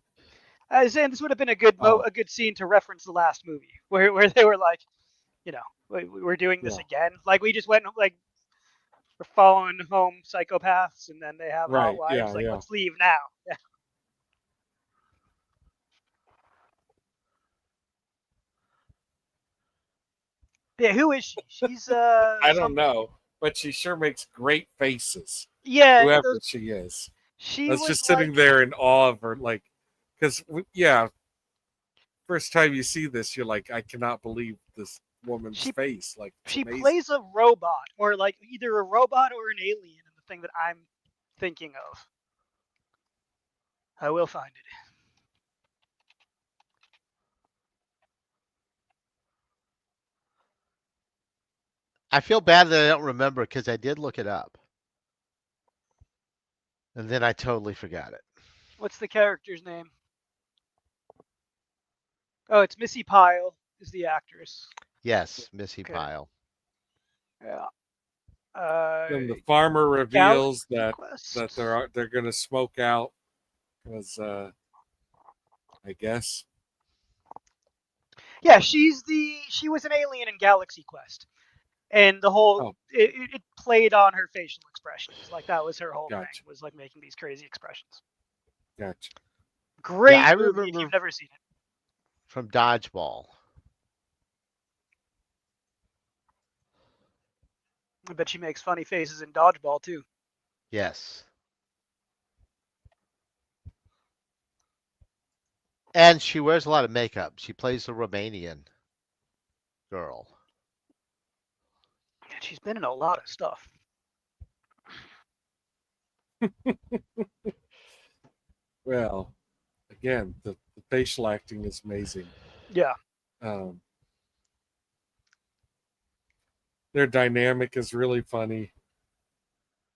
I was saying this would have been a good Oh. a good scene to reference the last movie, where they were like, you know, we're doing this Yeah. again. Like we just went like we're following home psychopaths, and then they have hot Right, wives. yeah, Like yeah. let's leave now. Yeah. Yeah, who is she? She's I don't some know, but she sure makes great faces. yeah. Whoever she is, I She was was just like sitting there in awe of her, like, because yeah, first time you see this, you're like, I cannot believe this woman's she face. Like, it's she amazing. plays a robot, or like either a robot or an alien in the thing that I'm thinking of. I will find it. I feel bad that I don't remember because I did look it up. And then I totally forgot it. What's the character's name? Oh, it's Missy Pyle is the actress. Yes, Missy Okay. Pyle. Yeah. Then the farmer reveals that Quest. they're gonna smoke out because I guess Yeah, she was an alien in Galaxy Quest, and the whole it played on her facial expressions. Like that was her whole thing, was like making these crazy expressions. Gotcha. Great I movie if remember you've never seen it. from Dodgeball. I bet she makes funny faces in Dodgeball too. Yes. And she wears a lot of makeup. She plays the Romanian girl. And she's been in a lot of stuff. Well, again, the facial acting is amazing. Yeah. Their dynamic is really funny,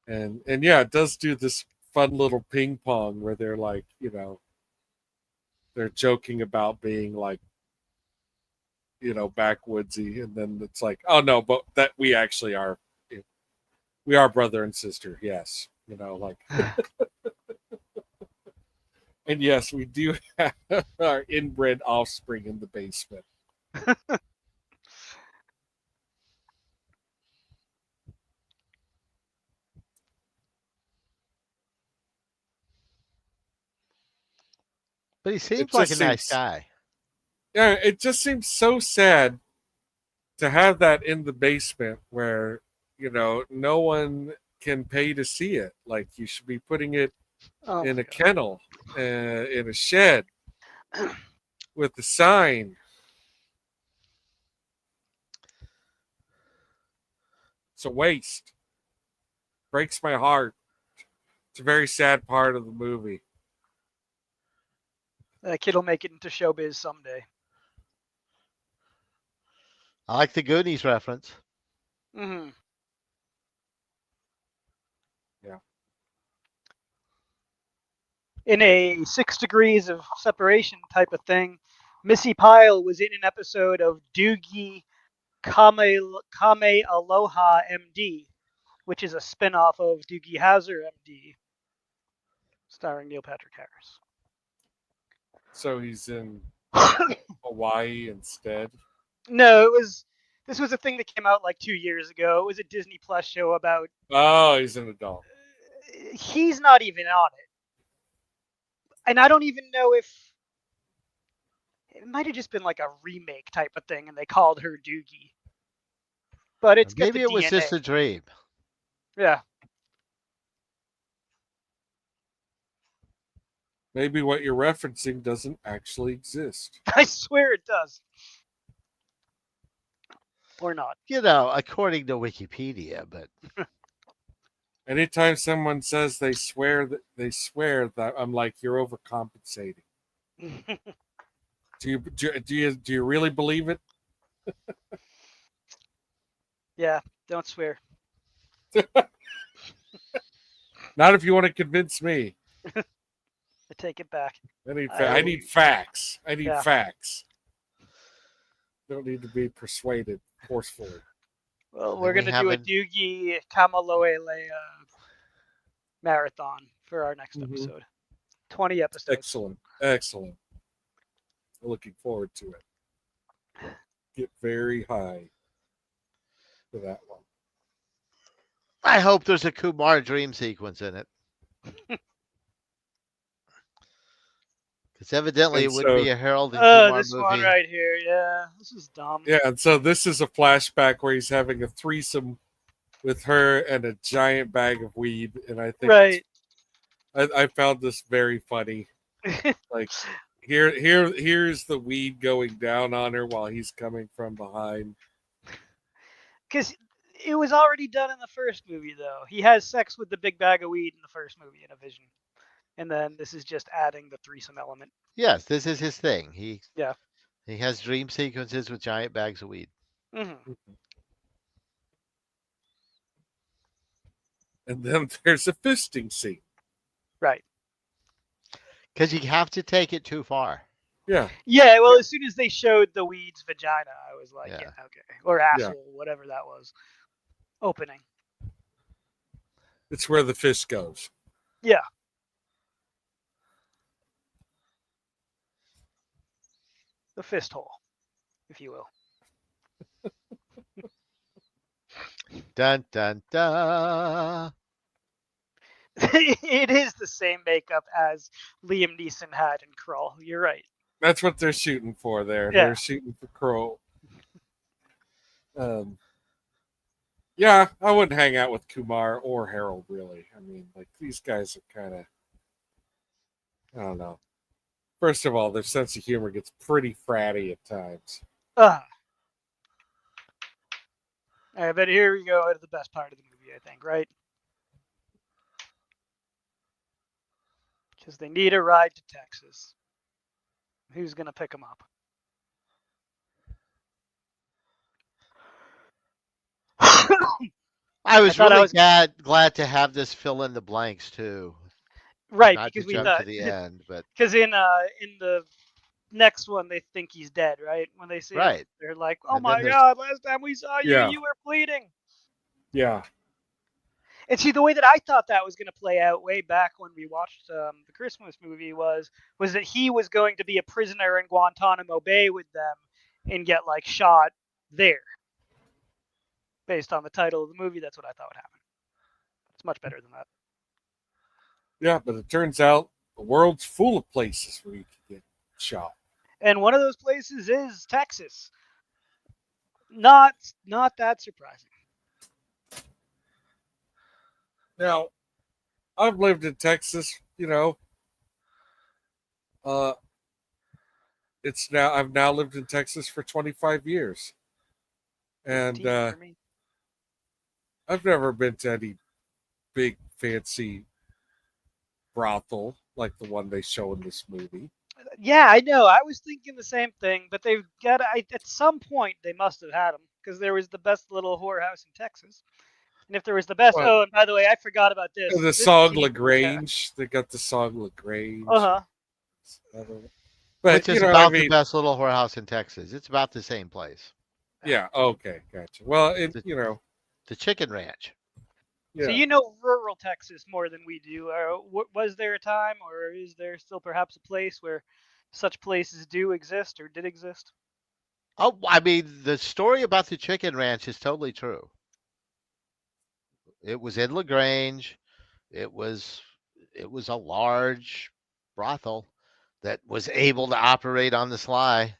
and yeah, it does do this fun little ping pong where they're like, they're joking about being like, backwoodsy, and then it's like, oh no, but that we actually are, we are brother and sister, yes, like. And yes, we do have our inbred offspring in the basement. But he seems like a nice guy. Yeah, it just seems so sad to have that in the basement where, no one can pay to see it. Like you should be putting it in a kennel, in a shed with the sign. It's a waste. Breaks my heart. It's a very sad part of the movie. That kid will make it into showbiz someday. I like the Goonies reference. Mm-hmm. Yeah. In a 6 Degrees of Separation type of thing, Missy Pyle was in an episode of Doogie Kame Aloha MD, which is a spin-off of Doogie Howser MD, starring Neil Patrick Harris. So he's in Hawaii instead? No, this was a thing that came out like 2 years ago. It was a Disney Plus show about... Oh, he's an adult. He's not even on it. And I don't even know if... It might have just been like a remake type of thing, and they called her Doogie. But it's got maybe the it was DNA. just a dream. Yeah. Maybe what you're referencing doesn't actually exist. I swear it does. Or not. According to Wikipedia, but Anytime someone says they swear that I'm like, you're overcompensating. Do you really believe it? Yeah, don't swear. Not if you want to convince me. I take it back. I need facts. I need Yeah. facts. Don't need to be persuaded forcefully. Well, And we're we going to do a haven't- Doogie Kamaloele marathon for our next Mhm. episode. 20 episodes. Excellent. Looking forward to it. Get very high for that one. I hope there's a Kumar dream sequence in it. Because evidently And it wouldn't so- be a Harold and Oh, Kumar this movie. one right here. Yeah, this is dumb. Yeah, and so this is a flashback where he's having a threesome with her and a giant bag of weed, and I think Right. I found this very funny. Like here's the weed going down on her while he's coming from behind. Because it was already done in the first movie, though. He has sex with the big bag of weed in the first movie in a vision. And then this is just adding the threesome element. Yes, this is his thing. He has dream sequences with giant bags of weed. Mm-hmm. And then there's a fisting scene. Right. Because you have to take it too far. Yeah. Yeah, well, as soon as they showed the weed's vagina, I was like, Yeah. yeah okay. Or asshole, whatever that was. Opening. It's where the fish goes. Yeah. The fist hole, if you will. Dun dun dun. It is the same makeup as Liam Neeson had in Krull. You're right. That's what they're shooting for there. Yeah. They're shooting for Crow. Yeah, I wouldn't hang out with Kumar or Harold, really. I mean, like, these guys are kind of, I don't know. First of all, their sense of humor gets pretty fratty at times. All right, but here we go to the best part of the movie, I think, right? Because they need a ride to Texas. Who's going to pick them up? I was thought I really was- glad to have this fill in the blanks too. Right, Not because to we jump thought to the end, but because in the next one they think he's dead, right? When they see him, right. they're like, "Oh And then my there's- god, last time we saw you, Yeah. you were bleeding." Yeah. And see, the way that I thought that was going to play out way back when we watched the Christmas movie was that he was going to be a prisoner in Guantanamo Bay with them and get like shot there. Based on the title of the movie, that's what I thought would happen. It's much better than that. Yeah, but it turns out the world's full of places where you can get shot. And one of those places is Texas. Not that surprising. Now, I've lived in Texas, I've now lived in Texas for 25 years. And 15 for me. I've never been to any big fancy brothel like the one they show in this movie. Yeah, I know. I was thinking the same thing, but they've got at some point they must have had them because there was the best little whorehouse in Texas. And if there was the best, Well, and by the way, I forgot about this. The This Song scene- LaGrange. They got the Song LaGrange. Uh-huh. But, Which is you know, about I mean, the best little whorehouse in Texas. It's about the same place. yeah, okay, gotcha. Well, The Chicken Ranch. yeah. So you know rural Texas more than we do. Was there a time, or is there still perhaps a place where such places do exist or did exist? Oh, I mean, the story about the Chicken Ranch is totally true. It was in LaGrange. It was a large brothel that was able to operate on the sly,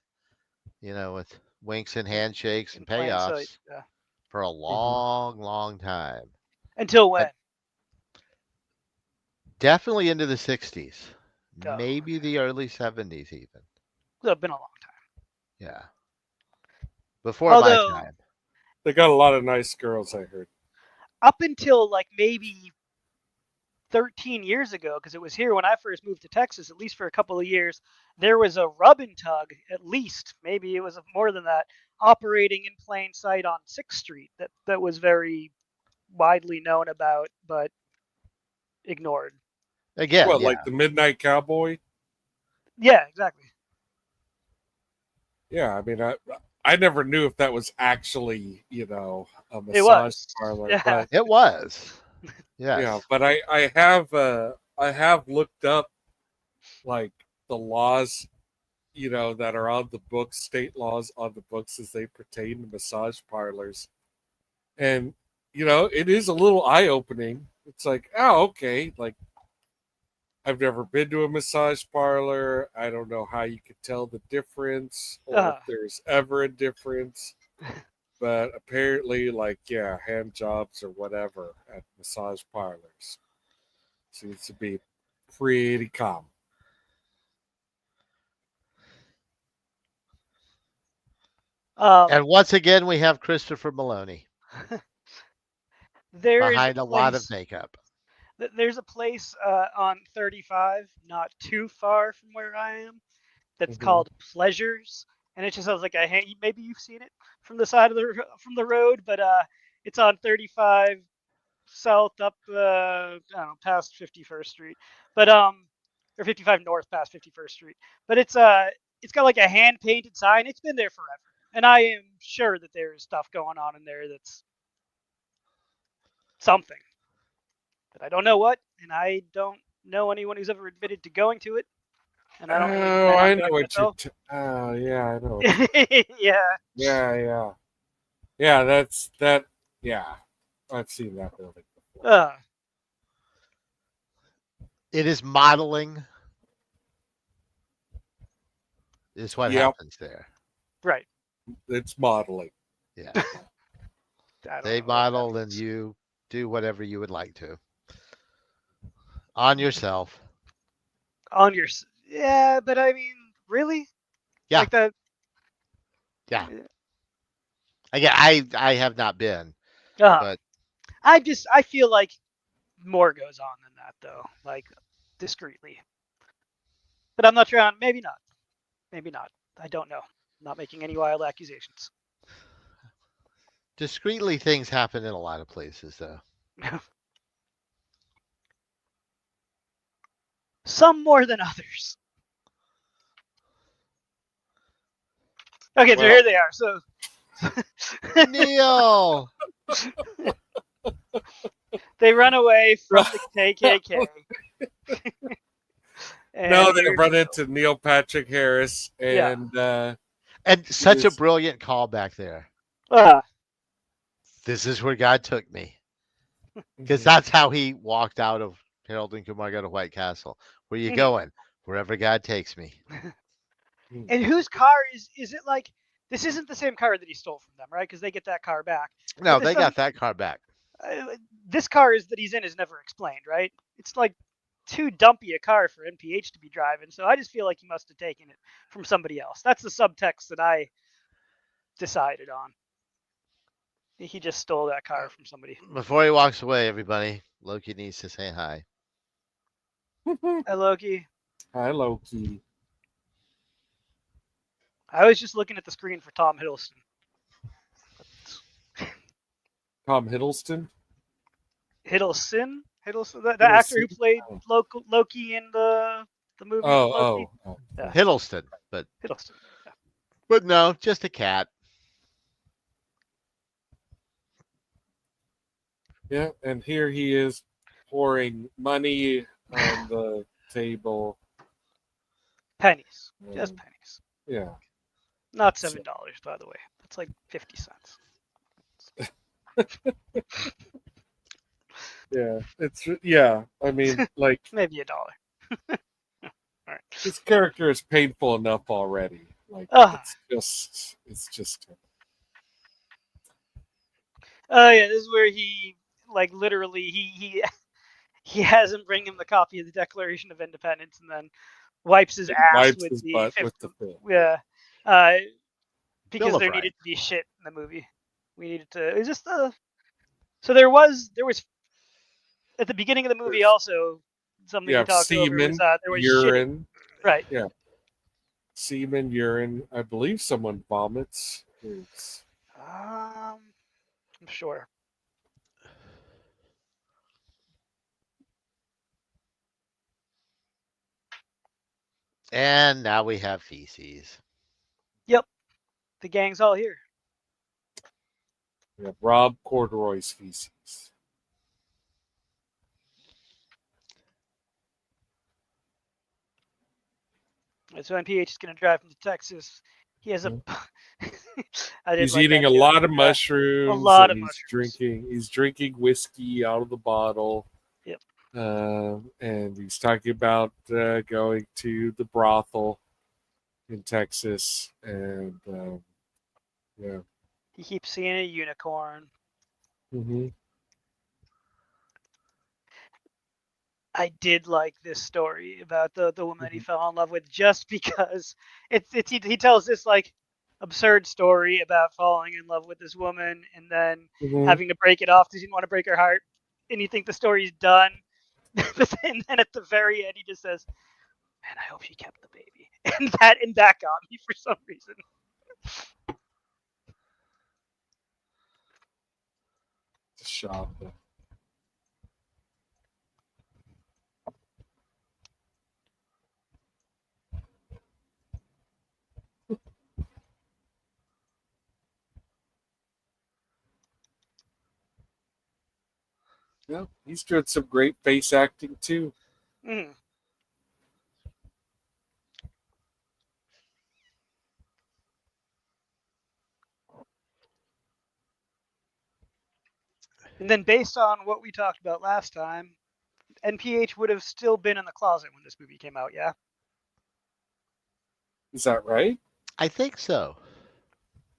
with winks and handshakes and In plain sight, payoffs yeah. for a long, long time. Until when? Definitely into the 60s. Oh. maybe the early 70s even. It's been a long time. Yeah. Before Although, my time. They got a lot of nice girls, I heard. up until like maybe 13 years ago, because it was here when I first moved to Texas, at least for a couple of years, there was a rub and tug, at least, maybe it was more than that, operating in plain sight on 6th Street that was very widely known about, but ignored. Again, What, yeah. like the Midnight Cowboy? Yeah, exactly. Yeah, I mean, I never knew if that was actually, a It massage was. parlor. Yeah. But It was. Yes. yeah, but I have looked up like the laws, that are on the books, state laws on the books as they pertain to massage parlors, and it is a little eye opening. It's like, oh, okay, like I've never been to a massage parlor. I don't know how you could tell the difference or if there's ever a difference. But apparently, like, yeah, hand jobs or whatever at massage parlors seems to be pretty common. And once again, we have Christopher Maloney There is behind a lot of makeup. There's a place on 35, not too far from where I am, that's called Pleasures, and it just sounds like maybe you've seen it from the side of the road, but it's on 35 south up I don't know, past 51st Street, but or 55 north past 51st Street, but it's got like a hand painted sign. It's been there forever, and I am sure that there's stuff going on in there that's something. But I don't know what, and I don't know anyone who's ever admitted to going to it. And I don't really plan on I doing know it what myself. oh, yeah, I know. Yeah. Yeah. That's that. Yeah, I've seen that building before. It is modeling, is what happens there. Right. It's modeling. Yeah. I don't They know what that model and means. you do whatever you would like to. On yourself. Yeah, but I mean, really? Yeah. Like that? Yeah. Again, I have not been, but I feel like more goes on than that, though. Like, discreetly. But I'm not sure. Maybe not. Maybe not. I don't know. I'm not making any wild accusations. discreetly things happen in a lot of places, though. Some more than others. Okay, so here they are. So Neil. they run away from the KKK. No, they run into Neil Patrick Harris and and such a brilliant call back there. This is where God took me, because that's how he walked out of Harold and Kumar Go to White Castle. Where you going? Wherever God takes me. And whose car is it? Like, this isn't the same car that he stole from them, right? Because they get that car back. No, they got that car back. This car that he's in is never explained, right? It's like too dumpy a car for NPH to be driving, so I just feel like he must have taken it from somebody else. That's the subtext that I decided on. He just stole that car from somebody. Before he walks away, everybody, Loki needs to say hi. Hi, Loki. Hi, Loki. I was just looking at the screen for Tom Hiddleston. Tom Hiddleston? Hiddleston, the actor who played Loki in the movie. Loki. Yeah. Hiddleston, but Hiddleston. Yeah. But no, just a cat. Yeah, and here he is pouring money on the table. Pennies, just pennies. Yeah. Not $7, by the way. That's like 50 cents. I mean, like maybe $1. All right. His character is painful enough already. Like it's just. Oh yeah, this is where he like literally he he has him bring him the copy of the Declaration of Independence, and then wipes his ass Wipes with his the butt fifth. with the fifth. Yeah, because Bill of there Rights. needed to be shit in the movie. We needed to. It was just So there was at the beginning of the movie also something You we have talked over was semen, there was shitting. urine. Right. Yeah. Semen, urine. I believe someone vomits. It's, I'm sure. And now we have feces. Yep. The gang's all here. we have Rob Corduroy's feces. And so NPH is going to drive him to Texas. He has a. I didn't He's like eating that a joke. lot of Yeah. mushrooms. A lot and of he's mushrooms. He's drinking whiskey out of the bottle. Yep. And he's talking about going to the brothel in Texas, and yeah. He keeps seeing a unicorn. Mm-hmm. I did like this story about the woman that he Mhm. fell in love with, just because he tells this like absurd story about falling in love with this woman and then Mm-hmm. having to break it off because he didn't want to break her heart, and you think the story's done, and then at the very end he just says, "Man, I hope she kept the baby," and that got me for some reason. It's a shot. Yeah, he's doing some great face acting too. Mm. And then based on what we talked about last time, NPH would have still been in the closet when this movie came out, yeah? Is that right? I think so.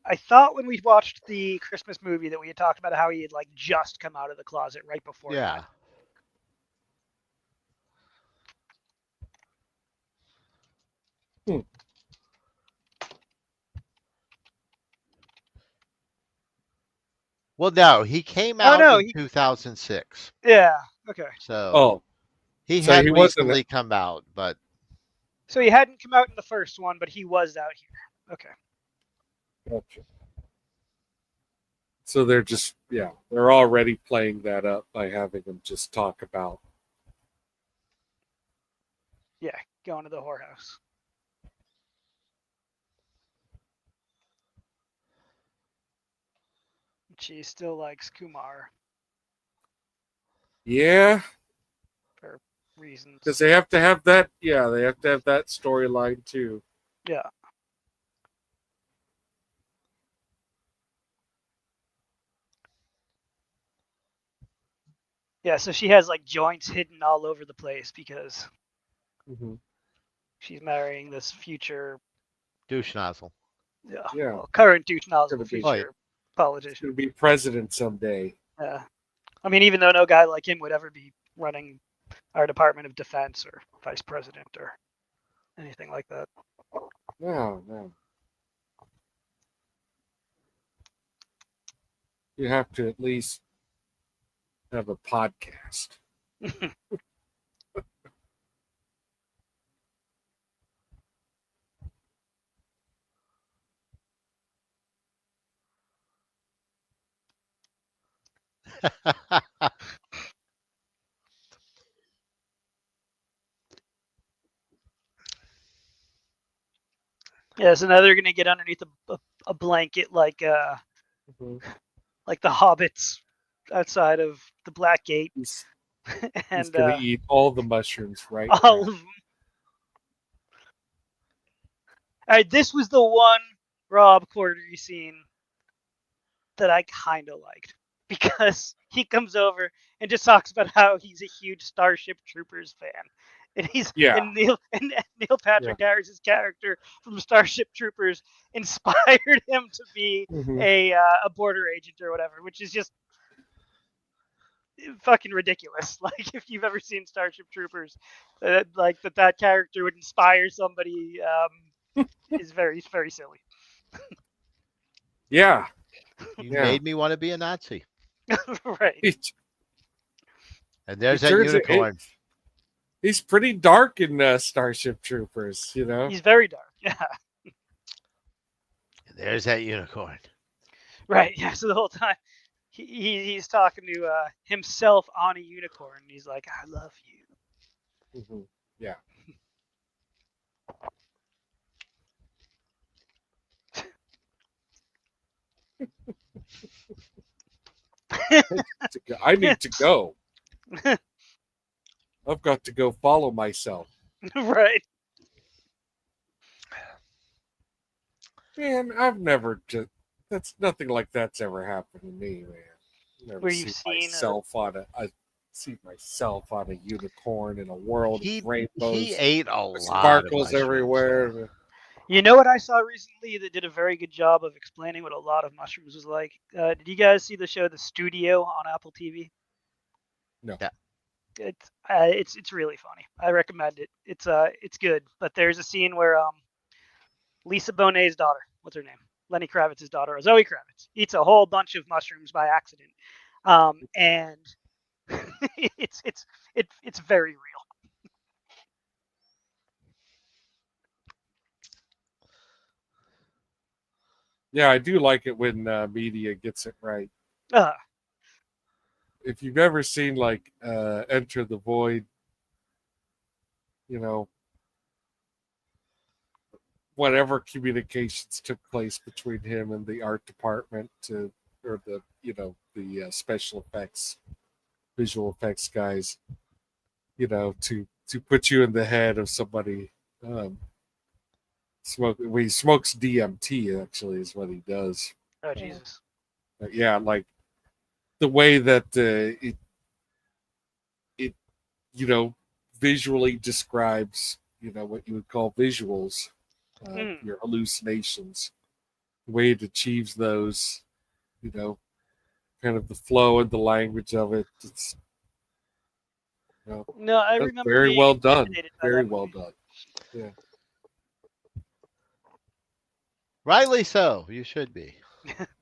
I thought when we watched the Christmas movie that we had talked about how he had like just come out of the closet right before Yeah. that. Well, no, he came Oh out no, in 2006. yeah, okay. So Oh, he so had he wasn't. recently come out, but So he hadn't come out in the first one, but he was out here. Okay. Gotcha. So they're just they're already playing that up by having him just talk about. Yeah, going to the whorehouse. She still likes Kumar Yeah, for reasons. because they have to have that. Yeah, they have to have that storyline too. Yeah. Yeah, so she has like joints hidden all over the place because Mm-hmm. she's marrying this future, douche nozzle. Yeah. well, current douche nozzle, Gonna be- future Oh, yeah. He's politician. going to be president someday. Yeah. I mean, even though no guy like him would ever be running our Department of Defense or vice president or anything like that. No. You have to at least have a podcast. Yeah, so now they're gonna get underneath a blanket like Mm-hmm. like the hobbits outside of the Black Gate, He's and going to eat all the mushrooms right all now. of them. All right, this was the one Rob Corddry scene that I kind of liked because he comes over and just talks about how he's a huge Starship Troopers fan, and and Neil Patrick Harris's character from Starship Troopers inspired him to be Mm-hmm. a border agent or whatever, which is just fucking ridiculous. Like if you've ever seen Starship Troopers, like that character would inspire somebody is very very silly. Yeah. You Yeah. made me want to be a Nazi. Right. And there's He that turns it- unicorn. He's pretty dark in Starship Troopers, you know. He's very dark. Yeah. And there's that unicorn. Right. Yeah. So the whole time he's talking to himself on a unicorn. And he's like, "I love you." Mhm. Yeah. I need to go. I've got to go follow myself. Right. Man, I've never just. That's nothing like that's ever happened to me, man. Never Where you've seen seen myself on a. I see myself on a unicorn in a world He of rainbows, he ate a with lot sparkles of mushrooms, everywhere. though. You know what I saw recently that did a very good job of explaining what a lot of mushrooms was like? Did you guys see the show The Studio on Apple TV? No. Yeah. It's really funny. I recommend it. It's good. But there's a scene where Lisa Bonet's daughter, what's her name? Lenny Kravitz's daughter, Zoe Kravitz, eats a whole bunch of mushrooms by accident, and it's very real. Yeah, I do like it when media gets it right. Uh, If you've ever seen like Enter the Void, you know, whatever communications took place between him and the art department or the special effects, visual effects guys, to put you in the head of somebody he smokes DMT actually is what he does. oh Jesus. But yeah, like the way that it visually describes what you would call visuals, your hallucinations, the way it achieves those, kind of the flow and the language of it. It's No, I that's remember very being well done. intimidated by Very that well movie. done. Yeah. Rightly so. You should be.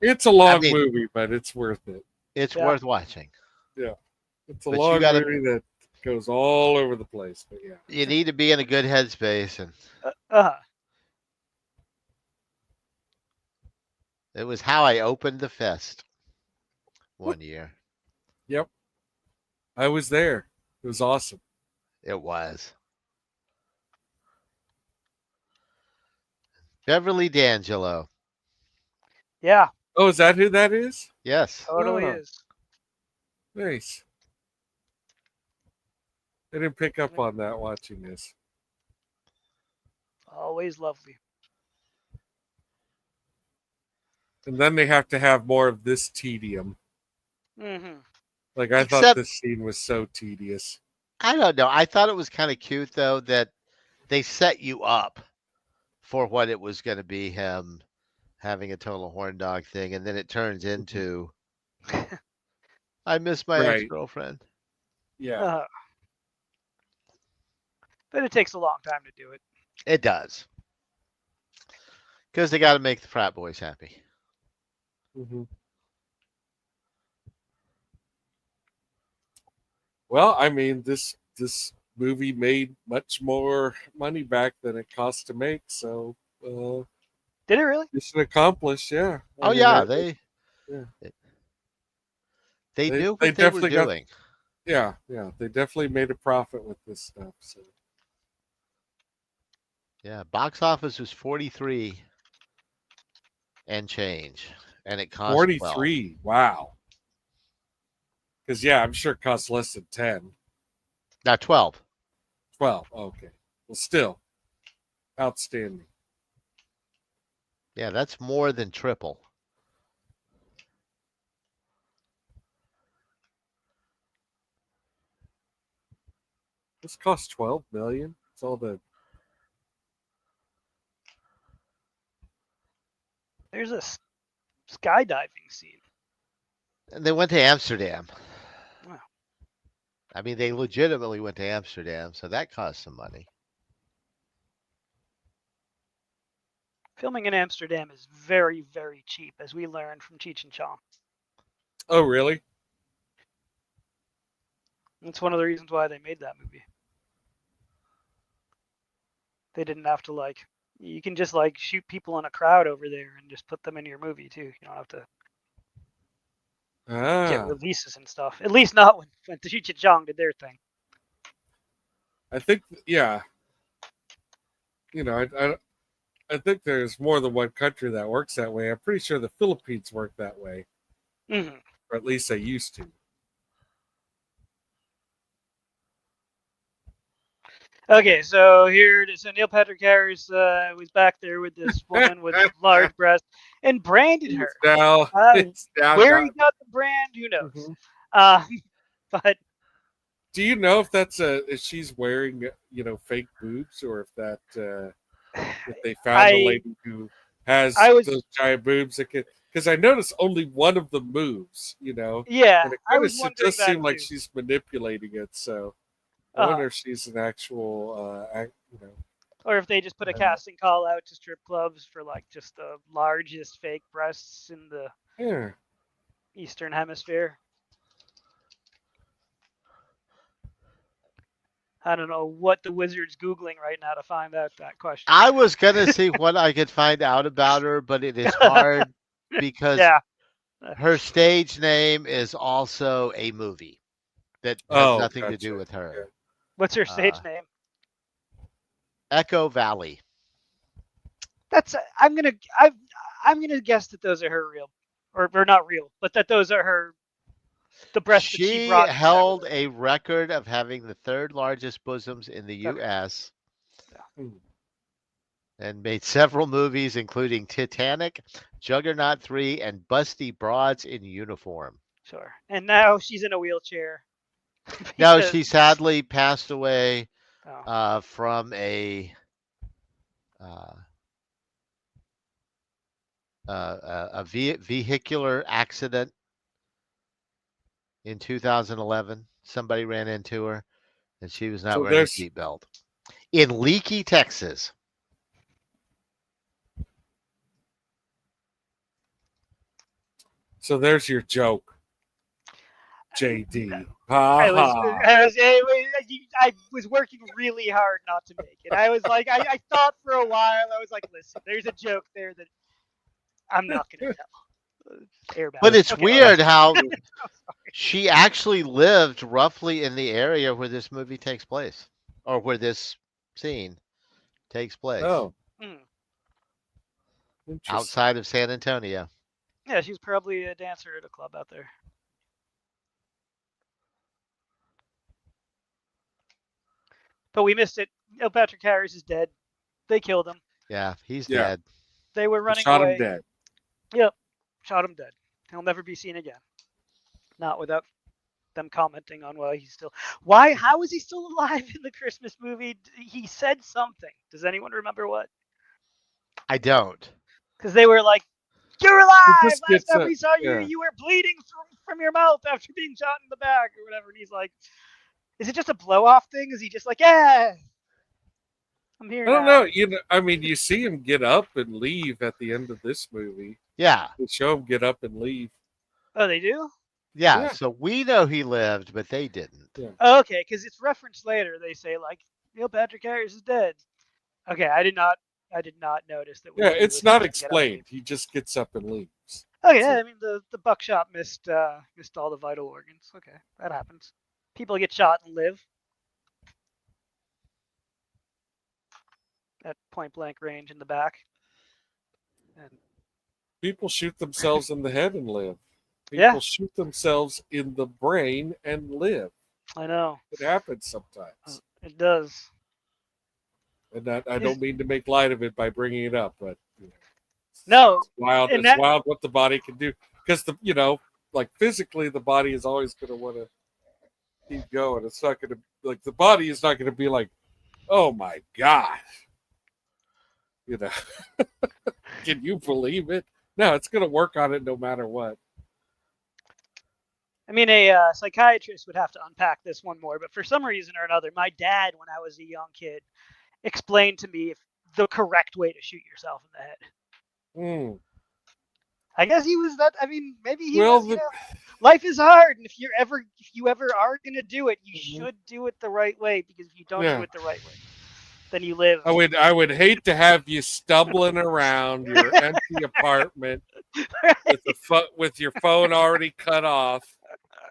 It's a long mean- movie, but it's worth it. It's Yeah. worth watching. It's a But you long gotta- movie that goes all over the place. But yeah. You need to be in a good headspace, and it was how I opened the fest one year. Yep. I was there. It was awesome. It was. Beverly D'Angelo. Yeah, Oh, is that who that is? Yes. totally Oh. is. Nice. I didn't pick up on that watching this. Always lovely. And then they have to have more of this tedium. Mm-hmm. Like I thought Except- this scene was so tedious. I don't know. I thought it was kind of cute though that they set you up for what it was going to be, him having a total horn dog thing, and then it turns into I miss my Right. ex-girlfriend. Yeah. But it takes a long time to do it. It does. Because they got to make the frat boys happy. Mhm. Well, I mean, this movie made much more money back than it cost to make, so Did it really? mission accomplished. Yeah. I Oh mean, yeah, I- they yeah. they They- knew what they they were definitely got- doing. yeah, they definitely made a profit with this stuff. So Yeah, box office was 43 and change, and it cost 12. 43. Wow. Because yeah, I'm sure it costs less than 10. Now 12. 12. Okay. Well, still outstanding. Yeah, that's more than triple. This costs 12 million. It's all the There's a skydiving scene. And they went to Amsterdam. Wow. I mean, they legitimately went to Amsterdam, so that cost some money. Filming in Amsterdam is very, very cheap, as we learned from Cheech and Chong. Oh, really? That's one of the reasons why they made that movie. They didn't have to like. You can just like shoot people in a crowd over there and just put them in your movie too. You don't have to get Ah, releases and stuff. At least not when Cheech and Chong did their thing. I think, yeah. I think there's more than one country that works that way. I'm pretty sure the Philippines work that way, Mm-hmm. or at least they used to. Okay, so so Neil Patrick Harris was back there with this woman with large breasts and branded her. It's now Where he got the brand, who knows? Mhm. But Do you know if she's wearing fake boobs, or if they found a lady who has those giant boobs that could? Because I noticed only one of them moves, yeah, and I was wondering does that seem like too. she's manipulating it. So I wonder if she's an actual, or if they just put a casting call out to strip clubs for like just the largest fake breasts in the Eastern Hemisphere. I don't know what the wizard's Googling right now to find out that question. I was gonna see what I could find out about her, but it is hard because Yeah. her stage name is also a movie that has nothing to do with her. What's her stage name? Echo Valley. That's I'm gonna guess that those are her real, or not real, but that those are her. The breasts that she brought. She held a record of having the third largest bosoms in the U.S. Yeah. and made several movies, including Titanic, Juggernaut 3, and Busty Broads in Uniform. Sure. And now she's in a wheelchair. No, she sadly passed away from a vehicular accident in 2011. Somebody ran into her, and she was not wearing a seatbelt in Leakey, Texas. So there's your joke, JD. I was working really hard not to make it. I was like, I thought for a while. I was like, listen, there's a joke there that I'm not going to tell. But it's weird how she actually lived roughly in the area where this movie takes place, or where this scene takes place. Oh. Outside of San Antonio. Yeah, she's probably a dancer at a club out there. But we missed it. Neil Patrick Harris is dead. They killed him. Yeah, he's dead. They were running away. Shot him dead. Yep, shot him dead. He'll never be seen again. Not without them commenting on why he's still. Why? How is he still alive in the Christmas movie? He said something. Does anyone remember what? I don't. Because they were like, "You're alive! Last time we saw you, you were bleeding from your mouth after being shot in the back or whatever." And he's like, "Is it just a blow-off thing? Is he just like, yeah, I'm here now?" I don't know. I mean, you see him get up and leave at the end of this movie. Yeah. They show him get up and leave. Oh, they do? Yeah. So we know he lived, but they didn't. Yeah. Oh, okay, because it's referenced later. They say like Neil Patrick Harris is dead. Okay, I did not notice that. Yeah, it's not explained. He just gets up and leaves. Oh yeah, I mean the buckshot missed all the vital organs. Okay, that happens. People get shot and live at point blank range in the back. And people shoot themselves in the head and live. People shoot themselves in the brain and live. I know. It happens sometimes. It does. And I don't mean to make light of it by bringing it up, but no, it's wild. It's wild what the body can do, because like physically, the body is always going to want to keep going. It's not going to the body is not going to be like, oh my god, can you believe it? No, it's going to work on it no matter what. I mean, a psychiatrist would have to unpack this one more, but for some reason or another, my dad, when I was a young kid, explained to me the correct way to shoot yourself in the head. Mm. I guess he was that. I mean, maybe he Well, was. You know, life is hard, and if you ever are gonna do it, you Mhm. should do it the right way. Because if you don't Yeah. do it the right way, then you live. I would hate to have you stumbling around your empty apartment with your phone already cut off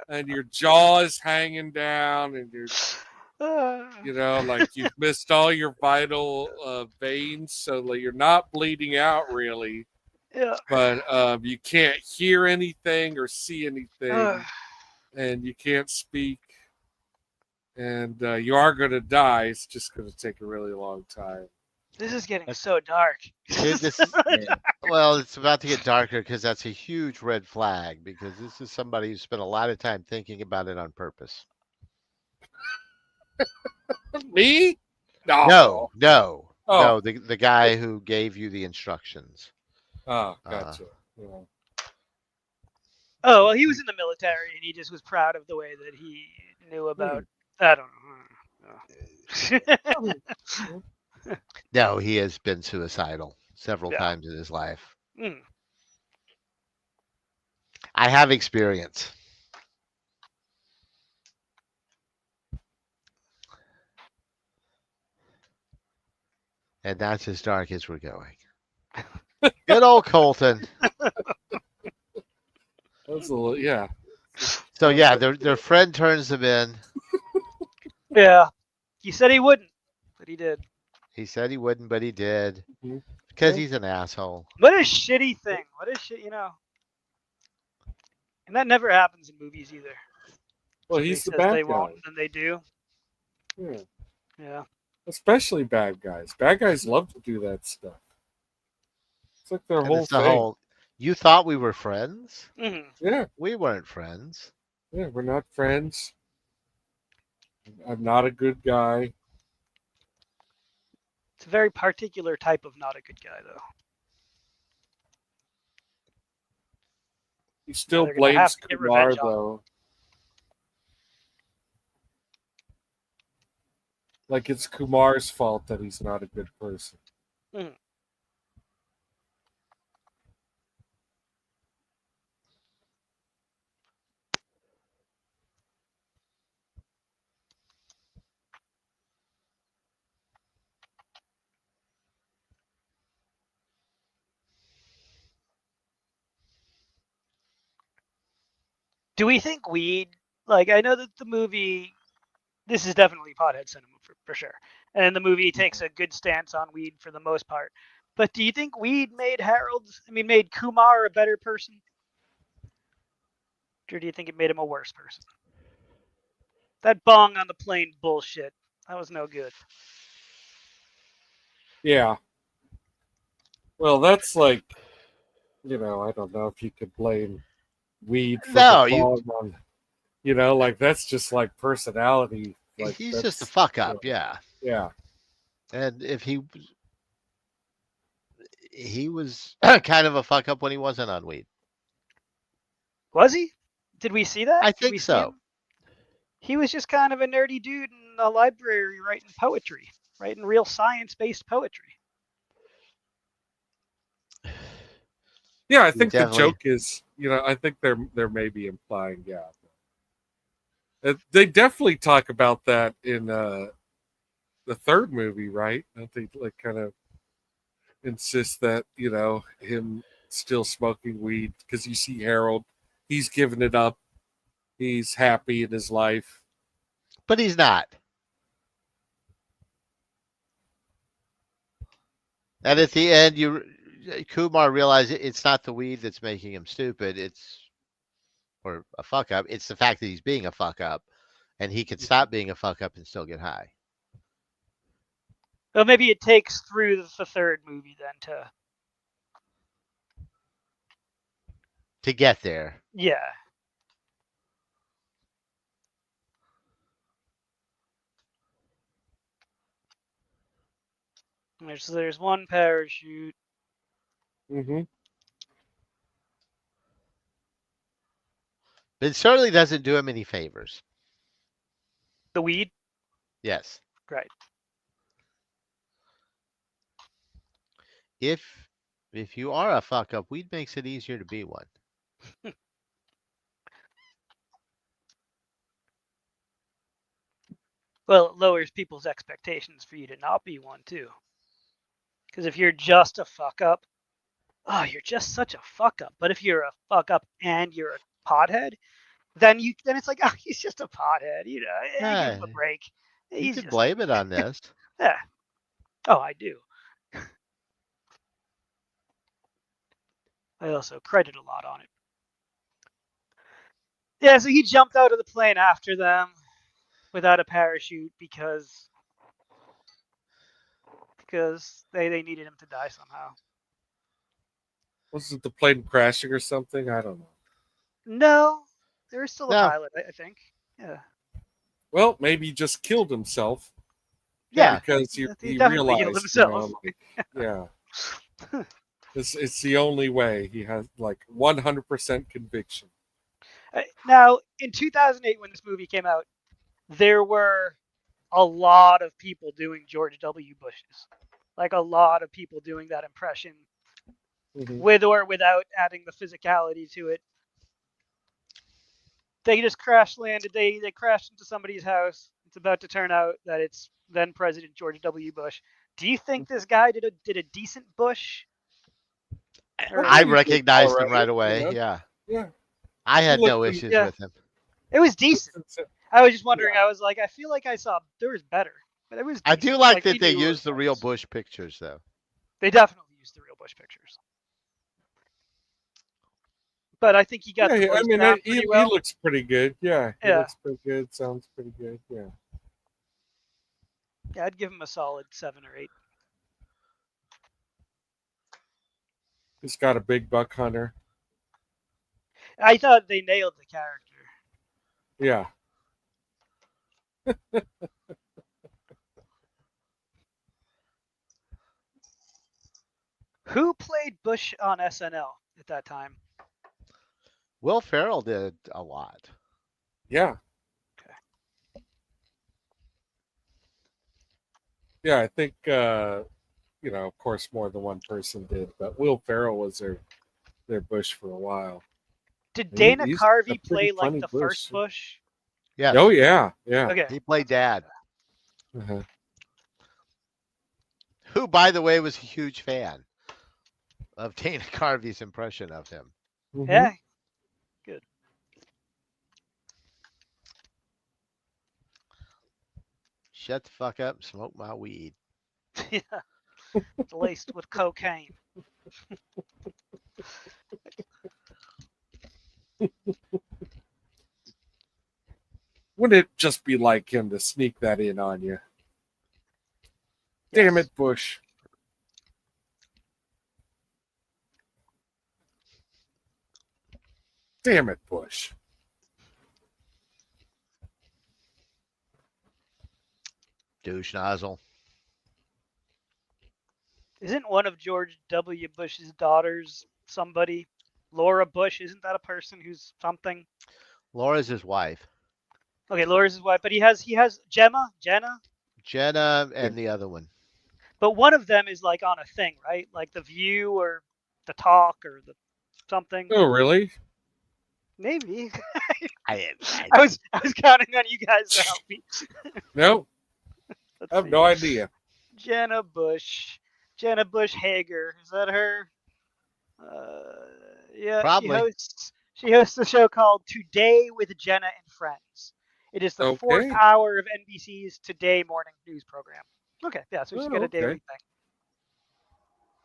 and your jaw is hanging down and you're like you've missed all your vital veins, so that you're not bleeding out really, yeah. but you can't hear anything or see anything, and you can't speak, and you are going to die. It's just going to take a really long time. This is getting so dark. Dude, this is well, it's about to get darker because that's a huge red flag because this is somebody who spent a lot of time thinking about it on purpose. Me? No, no, Oh. no, the guy who gave you the instructions. Oh, gotcha. Yeah. Oh well, he was in the military, and he just was proud of the way that he knew about. I don't know. No, he has been suicidal several Yeah. times in his life. Mm. I have experience. And that's as dark as we're going. Good old Colton. That's a little, yeah. So yeah, their friend turns them in. Yeah, he said he wouldn't, but he did. He said he wouldn't, but he did. Mhm. Because he's an asshole. What a shitty thing. What a shit, you know. And that never happens in movies either. Well, Somebody he's the says bad they guy. won't, and they do. Yeah. Yeah. Especially bad guys. Bad guys love to do that stuff. It's like their And whole it's the thing. whole, you thought we were friends? Mm-hmm. Yeah, We weren't friends. yeah, we're not friends. I'm not a good guy. It's a very particular type of not a good guy, though. He still they're gonna have blames to get Kumar, revenge on him. though. Like it's Kumar's fault that he's not a good person. Mm. Do we think weed? Like, I know that the movie. This is definitely pothead cinema for sure, and the movie takes a good stance on weed for the most part. But do you think weed made made Kumar a better person? Or do you think it made him a worse person? That bong on the plane bullshit. That was no good. Yeah. Well, that's like, I don't know if you could blame weed for No, the bong on, like that's just like personality. Like he's just a that's, fuck up, yeah. Yeah. And if he was kind of a fuck up when he wasn't on weed. Was he? Did we see that? I Did we think see so. him? He was just kind of a nerdy dude in a library writing poetry, writing real science-based poetry. Yeah, I think the definitely- joke is, I think they're maybe implying, yeah. They definitely talk about that in the third movie, right? Don't they like kind of insist that, him still smoking weed because you see Harold, he's given it up. He's happy in his life. But he's not. And at the end, Kumar realized it's not the weed that's making him stupid. Or a fuck up. It's the fact that he's being a fuck up, and he could stop being a fuck up and still get high. Well, maybe it takes through the third movie then to get there. Yeah. There's one parachute. Mm-hmm. But it certainly doesn't do him any favors. The weed, Yes. right? If you are a fuck up, weed makes it easier to be one. Well, it lowers people's expectations for you to not be one too. Because if you're just a fuck up, oh, you're just such a fuck up. But if you're a fuck up and you're a pothead, then it's like, oh, he's just a pothead. Give him a break. You He's could just, blame it on this. yeah. Oh, I do. I also credit a lot on it. Yeah, so he jumped out of the plane after them without a parachute because they needed him to die somehow. Wasn't the plane crashing or something? I don't know. No, there was still a No. pilot, I think. Yeah. Well, maybe he just killed himself Yeah. because He he definitely realized, killed himself. yeah. It's the only way. He has like 100% conviction. Now, in 2008, when this movie came out, there were a lot of people doing George W. Bush's. Like a lot of people doing that impression, with or without adding the physicality to it. They just crash landed. They crashed into somebody's house. It's about to turn out that it's then President George W. Bush. Do you think this guy did a decent Bush? I recognized him Alright, right away. you know? Yeah. Yeah. I had no looked- issues yeah. with him. It was decent. I was just wondering. I was like, I feel like I saw there was better, but it was. I Decent. do like we that they knew it used the was real nice. Bush pictures, though. They definitely used the real Bush pictures. But I think he got the I voice mean, down he pretty well. looks pretty good. Yeah, he Yeah. looks pretty good. Sounds pretty good. Yeah. Yeah, I'd give him a solid 7 or 8. He's got a big buck hunter. I thought they nailed the character. Yeah. Who played Bush on SNL at that time? Will Ferrell did a lot. Yeah. Okay. Yeah, I think of course more than one person did, but Will Ferrell was their Bush for a while. Did Dana he's Carvey a pretty play like funny the Bush. first Bush? Yeah. Oh yeah, yeah. Okay. He played Dad, Uh-huh. who, by the way, was a huge fan of Dana Carvey's impression of him. Mhm. Yeah. Good. Shut the fuck up and smoke my weed. Yeah. It's laced with cocaine. Wouldn't it just be like him to sneak that in on you? Damn Yes. it, Bush. Damn it, Bush. Douche nozzle. Isn't one of George W. Bush's daughters somebody? Laura Bush, isn't that a person who's something? Laura's his wife. Okay, Laura's his wife, but he has Jenna, Jenna and the other one. but one of them is like on a thing, right? Like The View or The Talk or the something. Oh, really? Maybe. I I was counting on you guys to help me. No, Let's I have see. no idea. Jenna Bush Hager. Is that her? Yeah, Probably. She hosts a show called Today with Jenna and Friends. It is the fourth Okay. hour of NBC's Today morning news program. Okay, yeah, so she's got a okay. daily thing.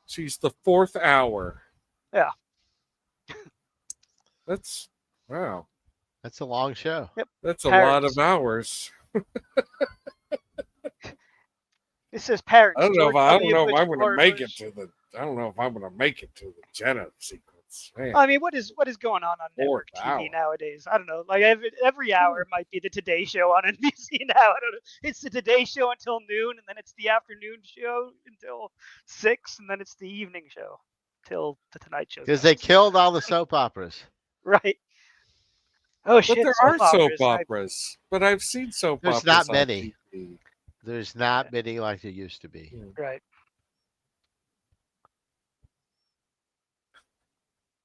She's the fourth hour. Yeah. That's wow. That's a long show. Yep. That's a Parents. lot of hours. This says parents. I don't know if George I don't W. know if Bush, I'm going to Laura make Bush. it to the. I don't know if I'm going to make it to the Jenna sequence. Man. I mean, what is going on network Fourth TV hour. nowadays? I don't know. Like every hour it might be the Today Show on NBC now. I don't know. It's the Today Show until noon, and then it's the afternoon show until 6, and then it's the evening show till the Tonight Show. Because they killed all the soap operas. Right. Oh But shit! there Soap are soap operas. operas. But I've seen soap There's operas not on many. TV. There's not many like there used to be. Right.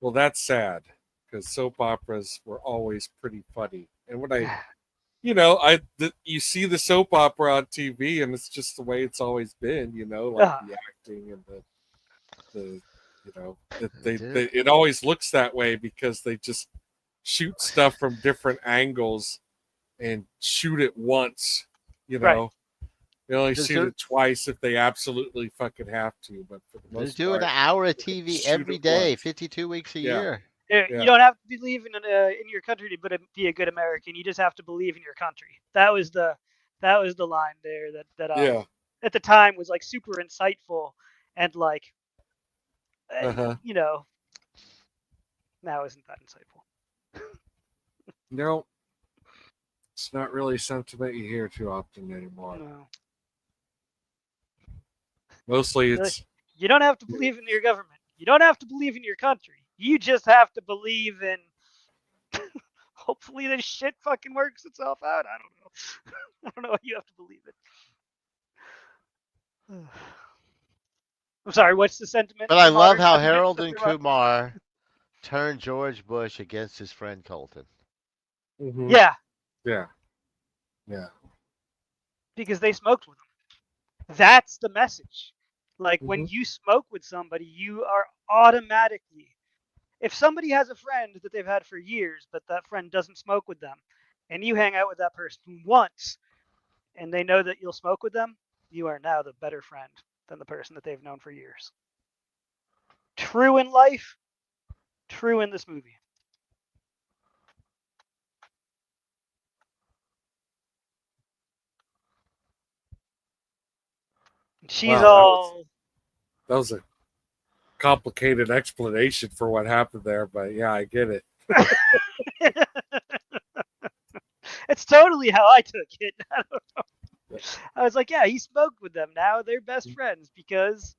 Well, that's sad because soap operas were always pretty funny. And when you see the soap opera on TV, and it's just the way it's always been. Like Uh, the acting and the Dude, it always looks that way because they just shoot stuff from different angles and shoot it once. Right. They only Does shoot there- it twice if they absolutely fucking have to. But for the They're most doing part, an hour of TV shoot every it day, once. 52 weeks a Yeah. year. you Yeah. don't have to believe in your country to be a good American. You just have to believe in your country. That was the line there that Yeah. at the time was like super insightful and like Uh-huh. now isn't that insightful. No, it's not really sentiment you hear too often anymore. No. Mostly Really? it's You don't have to believe in your government. You don't have to believe in your country. You just have to believe in. Hopefully, this shit fucking works itself out. I don't know. I don't know. You have to believe it. I'm sorry. What's the sentiment? But I the love modern how sentiment Harold that and they're on? Kumar turned George Bush against his friend Colton. Mhm. Yeah, Yeah. because they smoked with them. That's the message. Like when Mhm. you smoke with somebody, you are automatically. If somebody has a friend that they've had for years, but that friend doesn't smoke with them, and you hang out with that person once, and they know that you'll smoke with them, you are now the better friend than the person that they've known for years. True in life, true in this movie. She's Wow, all that was a complicated explanation for what happened there, but yeah, I get it. it's totally how I took it. I don't know. I was like, yeah, he smoked with them. Now they're best friends because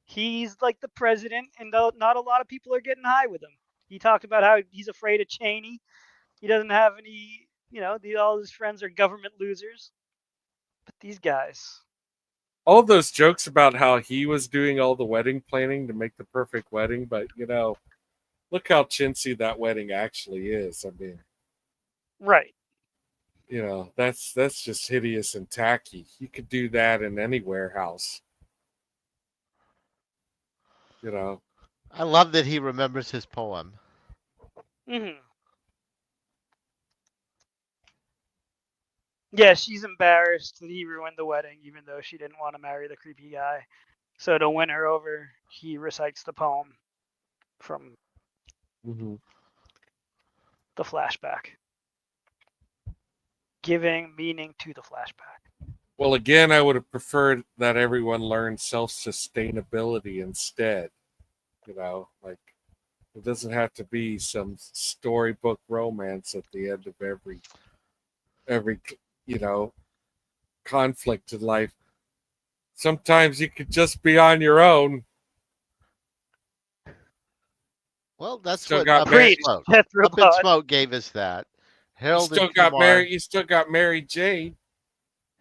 he's like the president, and not a lot of people are getting high with him. He talked about how he's afraid of Cheney. He doesn't have any, all his friends are government losers. But these guys, All those jokes about how he was doing all the wedding planning to make the perfect wedding, but look how chintzy that wedding actually is. I mean, right? that's just hideous and tacky. You could do that in any warehouse. I love that he remembers his poem. Mm-hmm. Yeah, she's embarrassed that he ruined the wedding, even though she didn't want to marry the creepy guy. So to win her over, he recites the poem from Mm-hmm. the flashback, giving meaning to the flashback. Well, again, I would have preferred that everyone learned self-sustainability instead. Like it doesn't have to be some storybook romance at the end of every conflict in life. Sometimes you could just be on your own. Well, that's Still what got Up in Preach, Smoke. Death Up in Robot. Smoke gave us that. You Harold still and got Kumar. Mary. You still got Mary Jane.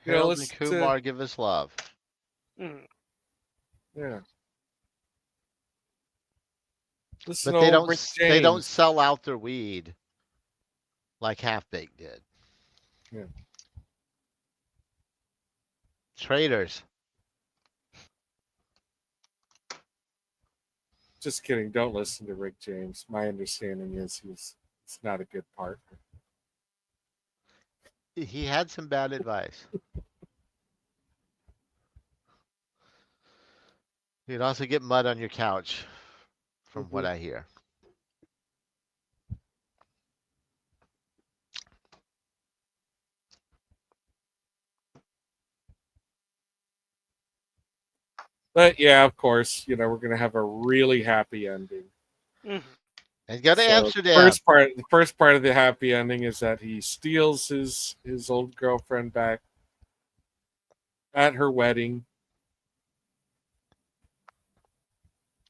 Harold and listen Kumar give us love. Mm. Yeah. But Listen to they old don't Rick they don't James. sell out their weed like Half Baked did. Yeah. Traitors. Just kidding. Don't listen to Rick James. My understanding is he's not a good partner. He had some bad advice. You'd also get mud on your couch, from what I hear. But yeah, of course, we're gonna have a really happy ending. Mm-hmm. And go to So Amsterdam. the first part of the happy ending is that he steals his old girlfriend back at her wedding,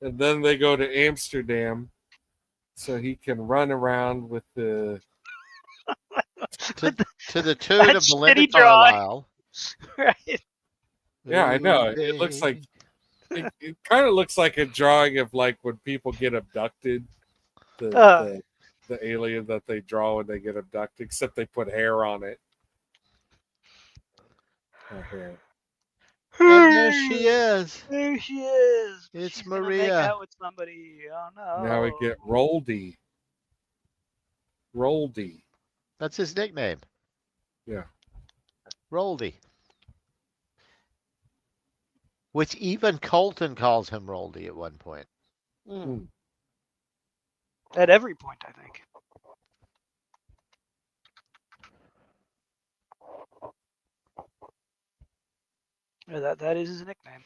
and then they go to Amsterdam so he can run around with the To the tune That of Belinda shitty drawing. Carlisle. Right. Yeah, I know. Ooh, It looks like babe. it kind of looks like a drawing of like when people get abducted, the Uh, the the alien that they draw when they get abducted, except they put hair on it. Hair. And there she is. There she is. It's She's gonna make Maria. out with somebody. Oh Now we no. get Roldy. Roldy. That's his nickname. Yeah. Roldy. Which even Colton calls him Roldy at one point. Mm. At every point, I think. Yeah, that is his nickname.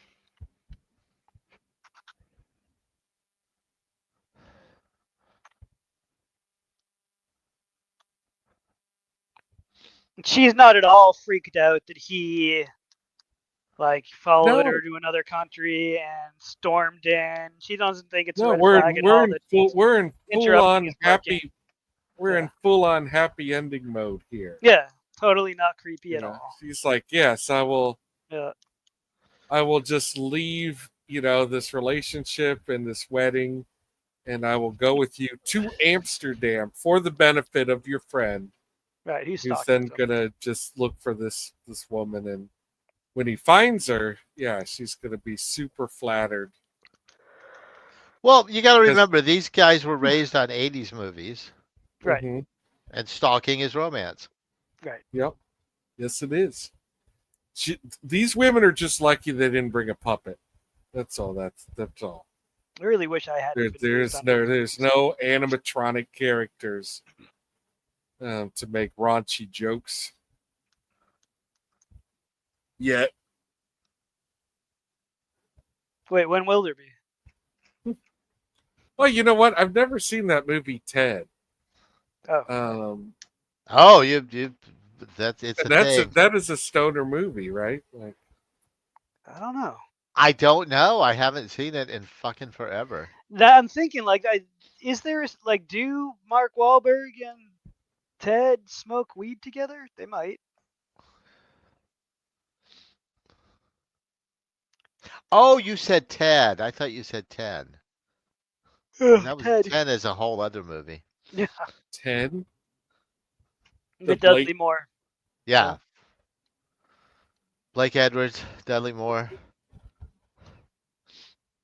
She's not at all freaked out that he like followed No, her to another country and stormed in. She doesn't think it's a no, red flag at all that he's we're in full interrupting on his working. happy. We're Yeah. in full on happy ending mode here. Yeah, totally not creepy You at know, all. she's like, yes, I will. Yeah. I will just leave. This relationship and this wedding, and I will go with you to Amsterdam for the benefit of your friend, Right, he's who's stalking then somebody. gonna just look for this woman, and when he finds her, yeah, she's gonna be super flattered. Well, you got to 'Cause- remember, these guys were raised on 80s movies, Right. Mhm. and stalking is romance. Right. Yep. Yes, it is. These women are just lucky they didn't bring a puppet. That's all. That's all. I really wish I hadn't been raised on There's no animatronic characters to make raunchy jokes yet. Wait, when will there be? Well, you know what? I've never seen that movie Ted. Oh. Oh, it's a thing. That is a stoner movie, right? Like, I don't know. I don't know. I haven't seen it in fucking forever. That I'm thinking like is there like do Mark Wahlberg and Ted smoke weed together? They might. Oh, you said Ted. I thought you said 10. That was Ted. 10 is a whole other movie. Yeah. 10. The Dudley Moore. Yeah. Blake Edwards, Dudley Moore,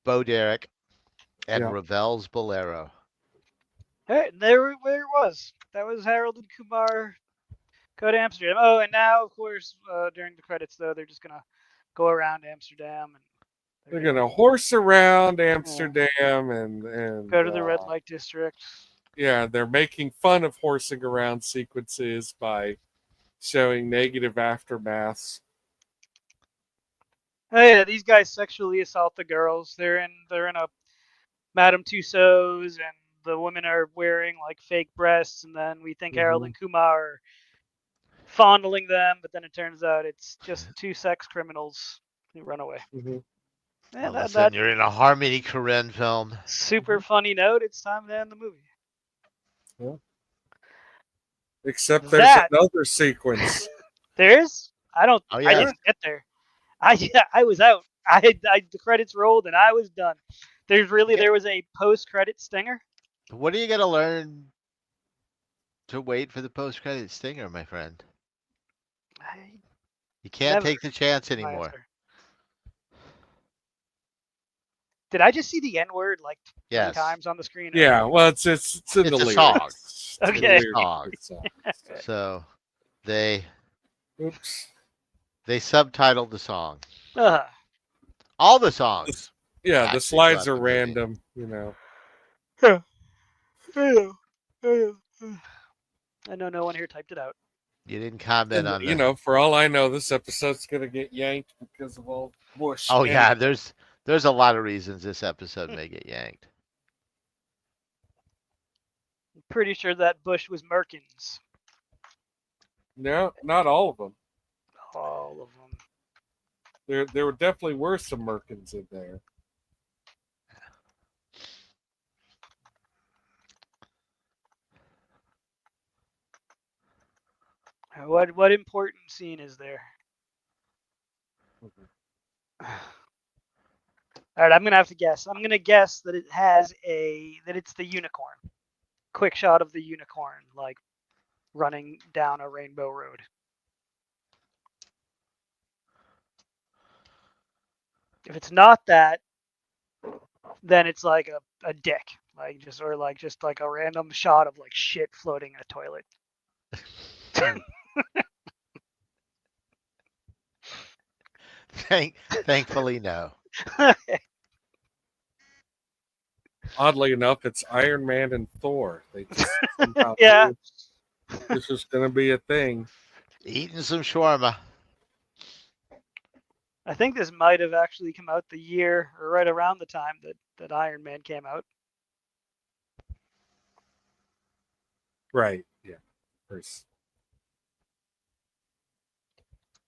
Bo Derek, and Ravel's Bolero. Hey, there it was. That was Harold and Kumar go to Amsterdam. Oh, and now of course during the credits though they're just gonna go around Amsterdam and They're gonna horse around Amsterdam and go to the red light district. Yeah, they're making fun of horsing around sequences by showing negative aftermaths. Oh yeah, these guys sexually assault the girls. They're in a Madame Tussauds, and the women are wearing like fake breasts, and then we think Harold and Kumar are fondling them, but then it turns out it's just two sex criminals who run away. All of a sudden, you're in a Harmony Korine film. Super funny note. It's time to end the movie. Yeah. Except there's another sequence. There is? I don't. Oh, yeah. I didn't get there. I was out. The credits rolled and I was done. There was a post-credit stinger. What are you gonna learn to wait for the post-credit stinger, my friend? You can't take the chance anymore. Did I just see the N-word like 10 Yes. times on the screen? Yeah, well, it's in the It's a lyrics. song. Okay. It's a song. So they Oops. subtitled the song. Uh, All the songs. Yeah, the actually slides throughout are the movie. random, you know. I know no one here typed it out. You didn't comment on You know, for all I know, this episode's gonna get yanked because of all Bush. Oh yeah, there's a lot of reasons this episode may get yanked. I'm pretty sure that Bush was Merkins. No, not all of them. All of them. There were definitely were some Merkins in there. What important scene is there? All right, I'm gonna have to guess. I'm gonna guess that it's the unicorn. Quick shot of the unicorn, like running down a rainbow road. If it's not that, then it's like a dick, like just a random shot of like shit floating in a toilet. Thankfully, no. Oddly enough, it's Iron Man and Thor. They just somehow Yeah. knew this was going to be a thing. Eating some shawarma. I think this might have actually come out the year or right around the time that Iron Man came out. Right. Yeah. First.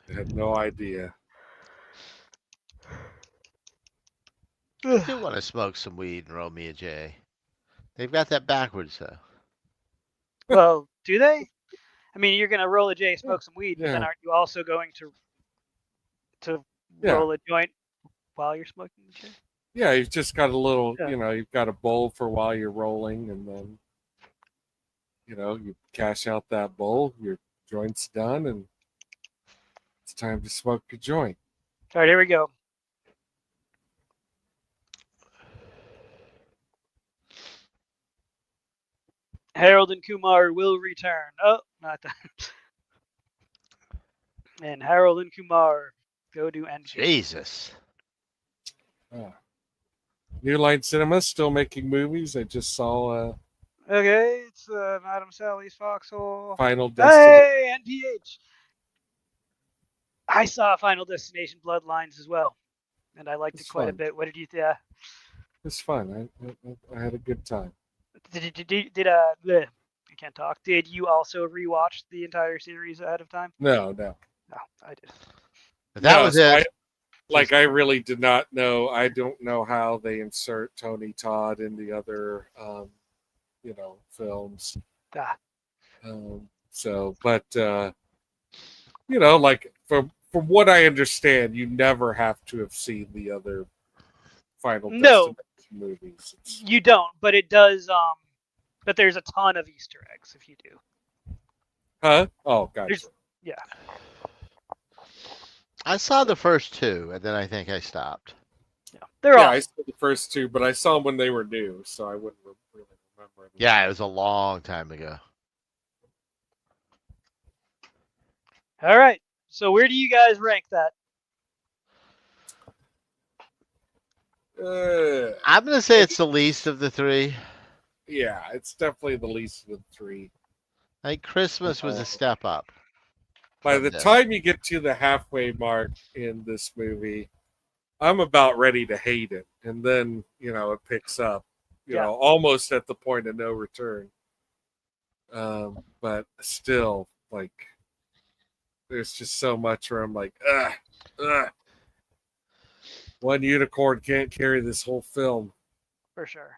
I had no idea. I do want to smoke some weed and roll me a J. They've got that backwards though. Well, do they? I mean, you're gonna roll a J, smoke some weed, but then Yeah. aren't you also going to Yeah. roll a joint while you're smoking the J? Yeah, you've just got a little, Yeah. You've got a bowl for while you're rolling, and then, you cash out that bowl, your joint's done, and it's time to smoke your joint. All right, here we go. Harold and Kumar will return. Oh, not that. And Harold and Kumar go to Endgame. Jesus. New Line Cinema still making movies. I just saw Okay, it's Madam Sally's Foxhole. Final Destination. Hey, NPH. I saw Final Destination Bloodlines as well, and I liked It's it quite a fun. bit. What did you think? It's fun. I had a good time. I can't talk. Did you also rewatch the entire series ahead of time? No. No, I did. But that No, was so it. I really did not know. I don't know how they insert Tony Todd in the other, films. Ah, But like from what I understand, you never have to have seen the other Final No. Destination movies. you don't, but it does. But there's a ton of Easter eggs if you do. Huh? Oh, gotcha. There's- Yeah. I saw the first two, and then I think I stopped. Yeah. They're Yeah, all. I saw the first two, but I saw them when they were new, so I wouldn't really remember them. Yeah, it was a long time ago. All right. So where do you guys rank that? I'm gonna say it's the least of the three. Yeah, it's definitely the least of the three. I think Christmas was a step up. By from the this. time you get to the halfway mark in this movie, I'm about ready to hate it. And then, it picks up, almost at the point of no return. But still, like, there's just so much where I'm like, ugh. One unicorn can't carry this whole film. For sure.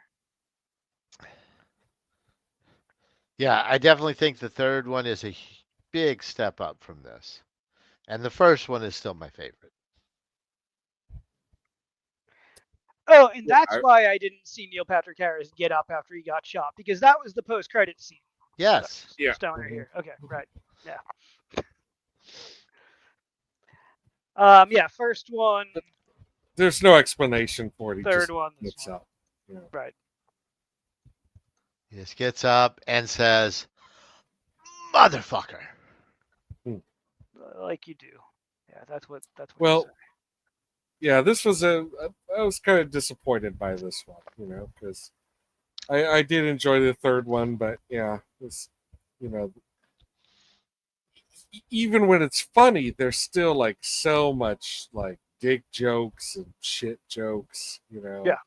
Yeah, I definitely think the third one is a big step up from this. And the first one is still my favorite. Oh, and that's I- why I didn't see Neil Patrick Harris get up after he got shot, because that was the post-credit scene. Yes. Yeah. Stoner Mhm. here. Okay, right. Yeah. Yeah, first one, There's no explanation for it. He third just one, this gets one. up. Yeah. Right. He just gets up and says, "Motherfucker." Like you do. Yeah, that's what Well, you say. yeah, this was I was kind of disappointed by this one, because I did enjoy the third one, but yeah, this, even when it's funny, there's still like so much like dick jokes and shit jokes, Yeah.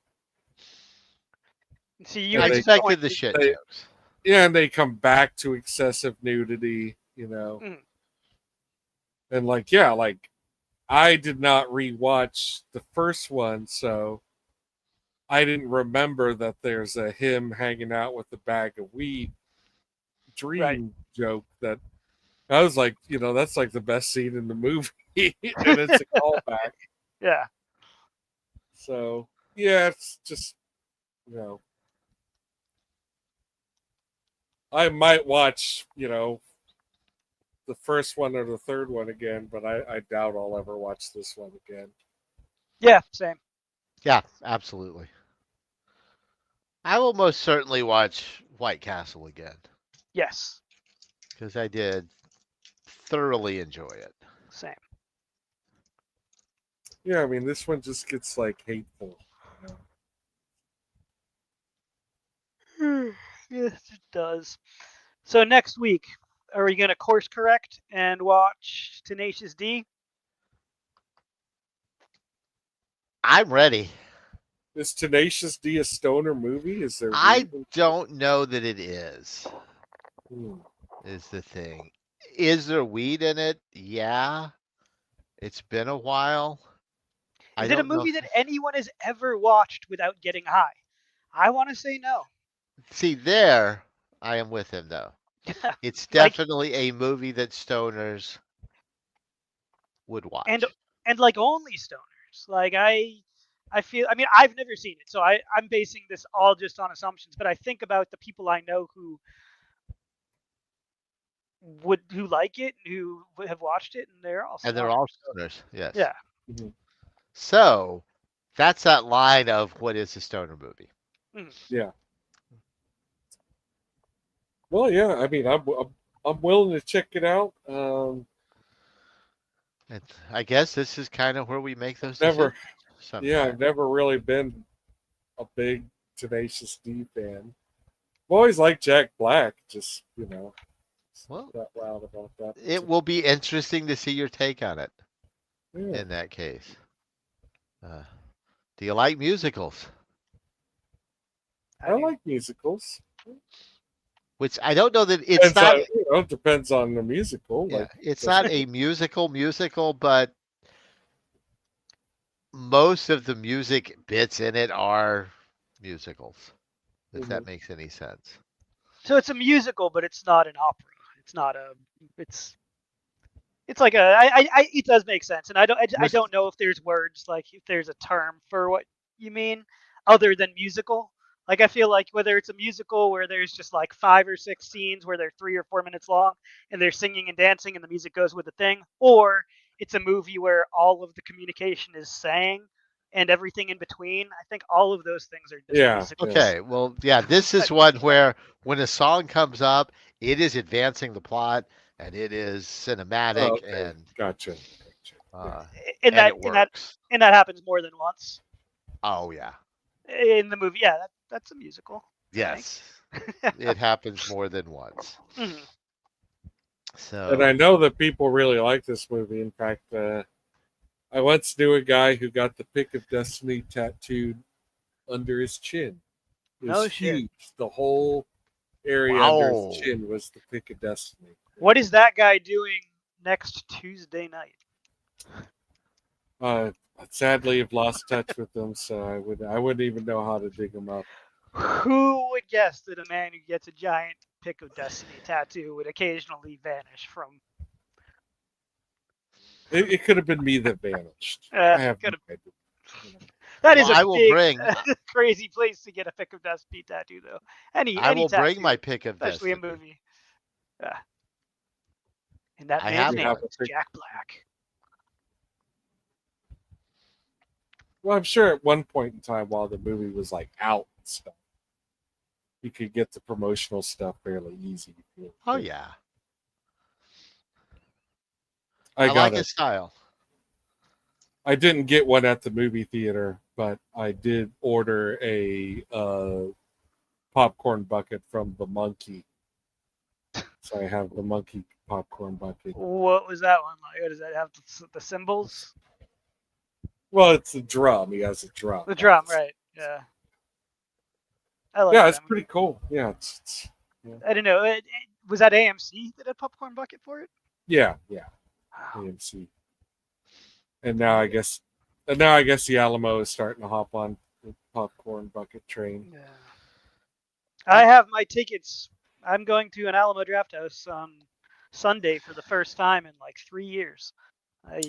See, you I they- expected the shit they- jokes. Yeah, and they come back to excessive nudity, Mhm. and like I did not rewatch the first one, so I didn't remember that there's a him hanging out with a bag of weed dream Right. joke that I was like, that's like the best scene in the movie, and it's a callback. Yeah. So yeah, it's just you know, I might watch the first one or the third one again, but I doubt I'll ever watch this one again. Yeah, same. Yeah, absolutely. I will most certainly watch White Castle again Yes, because I did thoroughly enjoy it. same. Yeah, I mean this one just gets like hateful. Yes, it does. So next week, are we going to course correct and watch Tenacious D? I'm ready. Is Tenacious D a stoner movie? Is there I weed? don't know that it is Hmm. the thing. Is there weed in it? Yeah. It's been a while. I Is it a don't know. movie that anyone has ever watched without getting high? I want to say no. See, there, I am with him, though. It's Like, definitely a movie that stoners would and watch. like only stoners. Like I feel. I mean, I've never seen it, so I'm basing this all just on assumptions. But I think about the people I know who like it, who have watched it, and they're all And they're stoners. all stoners, yes. Yeah. Mhm. So, that's that line of what is a stoner movie. Yeah. Well, yeah. I mean, I'm willing to check it out. And I guess this is kind of where we make those Never, decisions yeah, sometimes. I've never really been a big Tenacious D fan. I've always liked Jack Black. Just Well, that loud about that. it will be interesting to see your take on it Yeah. in that case. Do you like musicals? I like musicals. Which I don't know that it's Depends not. on, depends on the musical. Yeah, Like, it's not a musical, but most of the music bits in it are musicals. If that Mhm. makes any sense. So it's a musical, but it's not an opera. It's not a. It's like a. It does make sense, and I Mis- don't know if there's words like if there's a term for what you mean other than musical. Like I feel like whether it's a musical where there's just like 5 or 6 scenes where they're 3 or 4 minutes long and they're singing and dancing and the music goes with the thing, or it's a movie where all of the communication is sang and everything in between. I think all of those things are just Yeah. musicals. Okay, well, yeah, this is one where when a song comes up, it is advancing the plot and it is Oh, cinematic okay. Gotcha. Yeah. And and it works. that happens more than once Oh yeah, in the movie. Yeah, that's a musical. yes, it happens more than once. Mhm. And I So know that people really like this movie. In fact, I once knew a guy who got the pick of destiny tattooed under his chin. It was No shit. huge. The whole area under his wow, chin was the pick of destiny. What is that guy doing next Tuesday night? Sadly, I've lost touch with them, so I wouldn't even know how to dig them up. Who would guess that a man who gets a giant pick of destiny tattoo would occasionally vanish from? It could have been me that vanished. I have no Could have. idea. That is well, I a will big, bring crazy place to get a pick of destiny tattoo, though. Any I will tattoo, bring my pick of especially destiny. a movie. Yeah. And that I man's have name one. is Jack Black. Well, I'm sure at one point in time, while the movie was like out and stuff, you could get the promotional stuff fairly easy. Oh yeah, I I got like it. his style. I didn't get one at the movie theater, but I did order a popcorn bucket from the Monkey. So I have the Monkey popcorn bucket. What was that one like? What does that have? The symbols? Well, it's a drum. He has a drum. The drum, right? Yeah. I like Yeah, that it's movie. pretty cool. Yeah, I don't know. Was that AMC that had popcorn bucket for it? yeah. AMC. And now I guess the Alamo is starting to hop on the popcorn bucket train. Yeah. I have my tickets. I'm going to an Alamo Draft House on Sunday for the first time in like 3 years.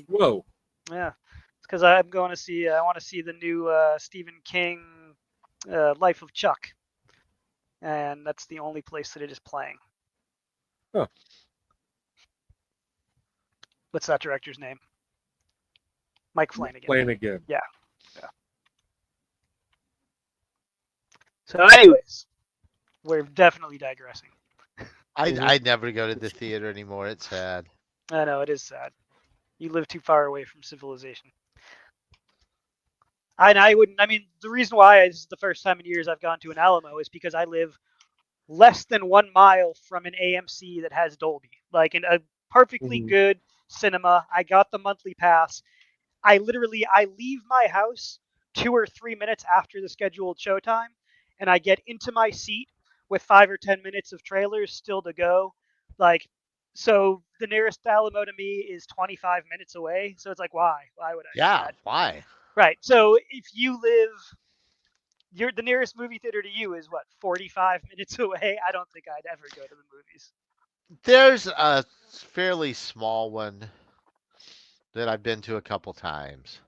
Whoa. Yeah, it's because I'm going to see. I want to see the new Stephen King Life of Chuck, and that's the only place that it is playing. Huh. What's that director's name? Mike Flanagan. Flanagan. Yeah. So, anyways, we're definitely digressing. I never go to the theater anymore. It's sad. I know, it is sad. You live too far away from civilization. I wouldn't. I mean, the reason why this is the first time in years I've gone to an Alamo is because I live less than 1 mile from an AMC that has Dolby, like in a perfectly good cinema. I got the monthly pass. I leave my house 2 or 3 minutes after the scheduled showtime, and I get into my seat with 5 or 10 minutes of trailers still to go. Like, so the nearest Alamo to me is 25 minutes away. So it's like, why? Why would I do Yeah, that? why? Right. So if you live, the nearest movie theater to you is what, 45 minutes away? I don't think I'd ever go to the movies. There's a fairly small one that I've been to a couple times,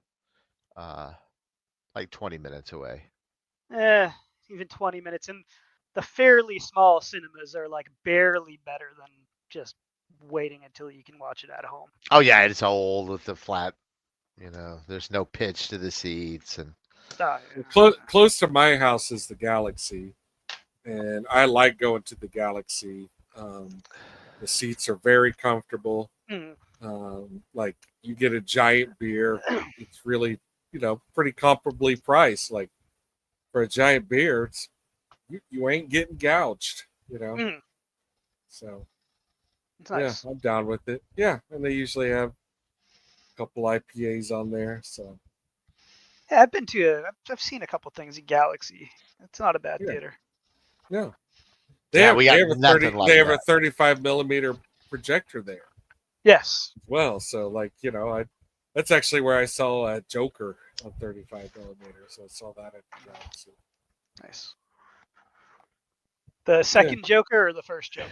like 20 minutes away. Even 20 minutes. And the fairly small cinemas are like barely better than just waiting until you can watch it at home. Oh yeah, it's old with the flat. There's no pitch to the seats, and Close to my house is the Galaxy, and I like going to the Galaxy. The seats are very comfortable. Like you get a giant beer. It's really, pretty comparably priced. Like for a giant beer, it's you ain't getting gouged. So it's nice. yeah, I'm down with it. Yeah, and they usually have a couple IPAs on there. So Yeah, I've seen a couple things at Galaxy. It's not a bad theater. yeah, we got nothing like they have that. a 35 millimeter projector there. Yes. Well, so that's actually where I saw Joker on 35 millimeter. So I saw that at the Galaxy. Nice. The second Joker or the first Joker?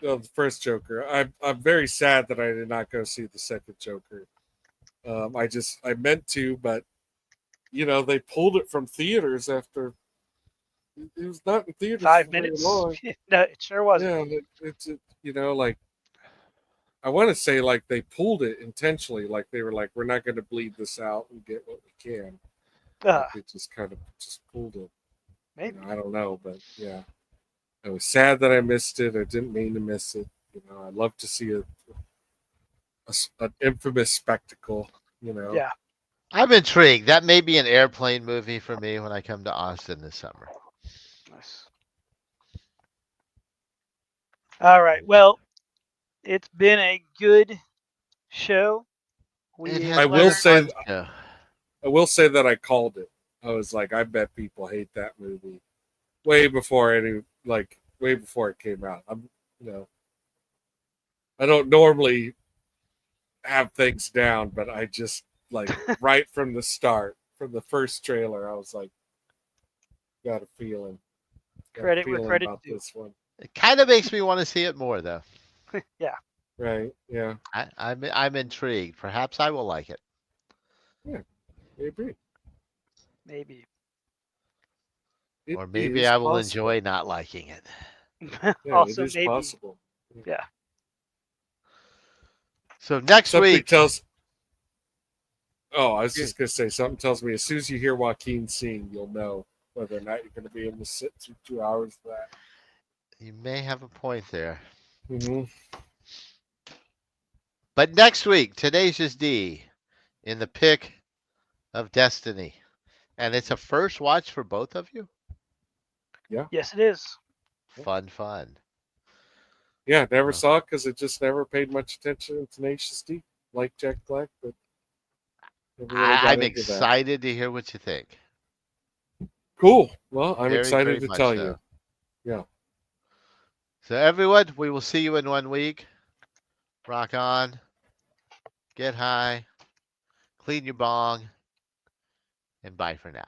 No, the first Joker. I'm very sad that I did not go see the second Joker. I meant to, but they pulled it from theaters after it was not in theaters 5 for very minutes. long. No, it sure wasn't. Yeah, it's like I want to say like they pulled it intentionally, like they were like, we're not going to bleed this out and get what we can. Like they just kind of pulled it. Maybe. I don't know, but yeah, I was sad that I missed it. I didn't mean to miss it. I'd love to see an infamous spectacle. Yeah. I'm intrigued. That may be an airplane movie for me when I come to Austin this summer. Nice. All right. Well, it's been a good show. I will say that I called it. I was like, I bet people hate that movie way before it came out. I don't normally have things down, but I just like right from the start, from the first trailer, I was like, got a feeling. Credit where credit's due. This one. It kind of makes me want to see it more, though. Yeah. Right. Yeah. I'm intrigued. Perhaps I will like it. Yeah. Maybe. Or maybe I will enjoy not liking it. Yeah, Also, it is maybe possible. Yeah. So next week. I was just gonna say something tells me as soon as you hear Joaquin sing, you'll know whether or not you're going to be able to sit through 2 hours of that. You may have a point there. Mm-hmm. But next week, Tenacious D in the pick of destiny. And it's a first watch for both of you? Yeah. Yes, it is. Fun. Yeah, never saw it because I just never paid much attention to Tenacious D, like Jack Black. But I'm excited to hear what you think. Cool. Well, I'm very, excited very to much tell so. you. Yeah. So everyone, we will see you in 1 week. Rock on. Get high. Clean your bong. And bye for now.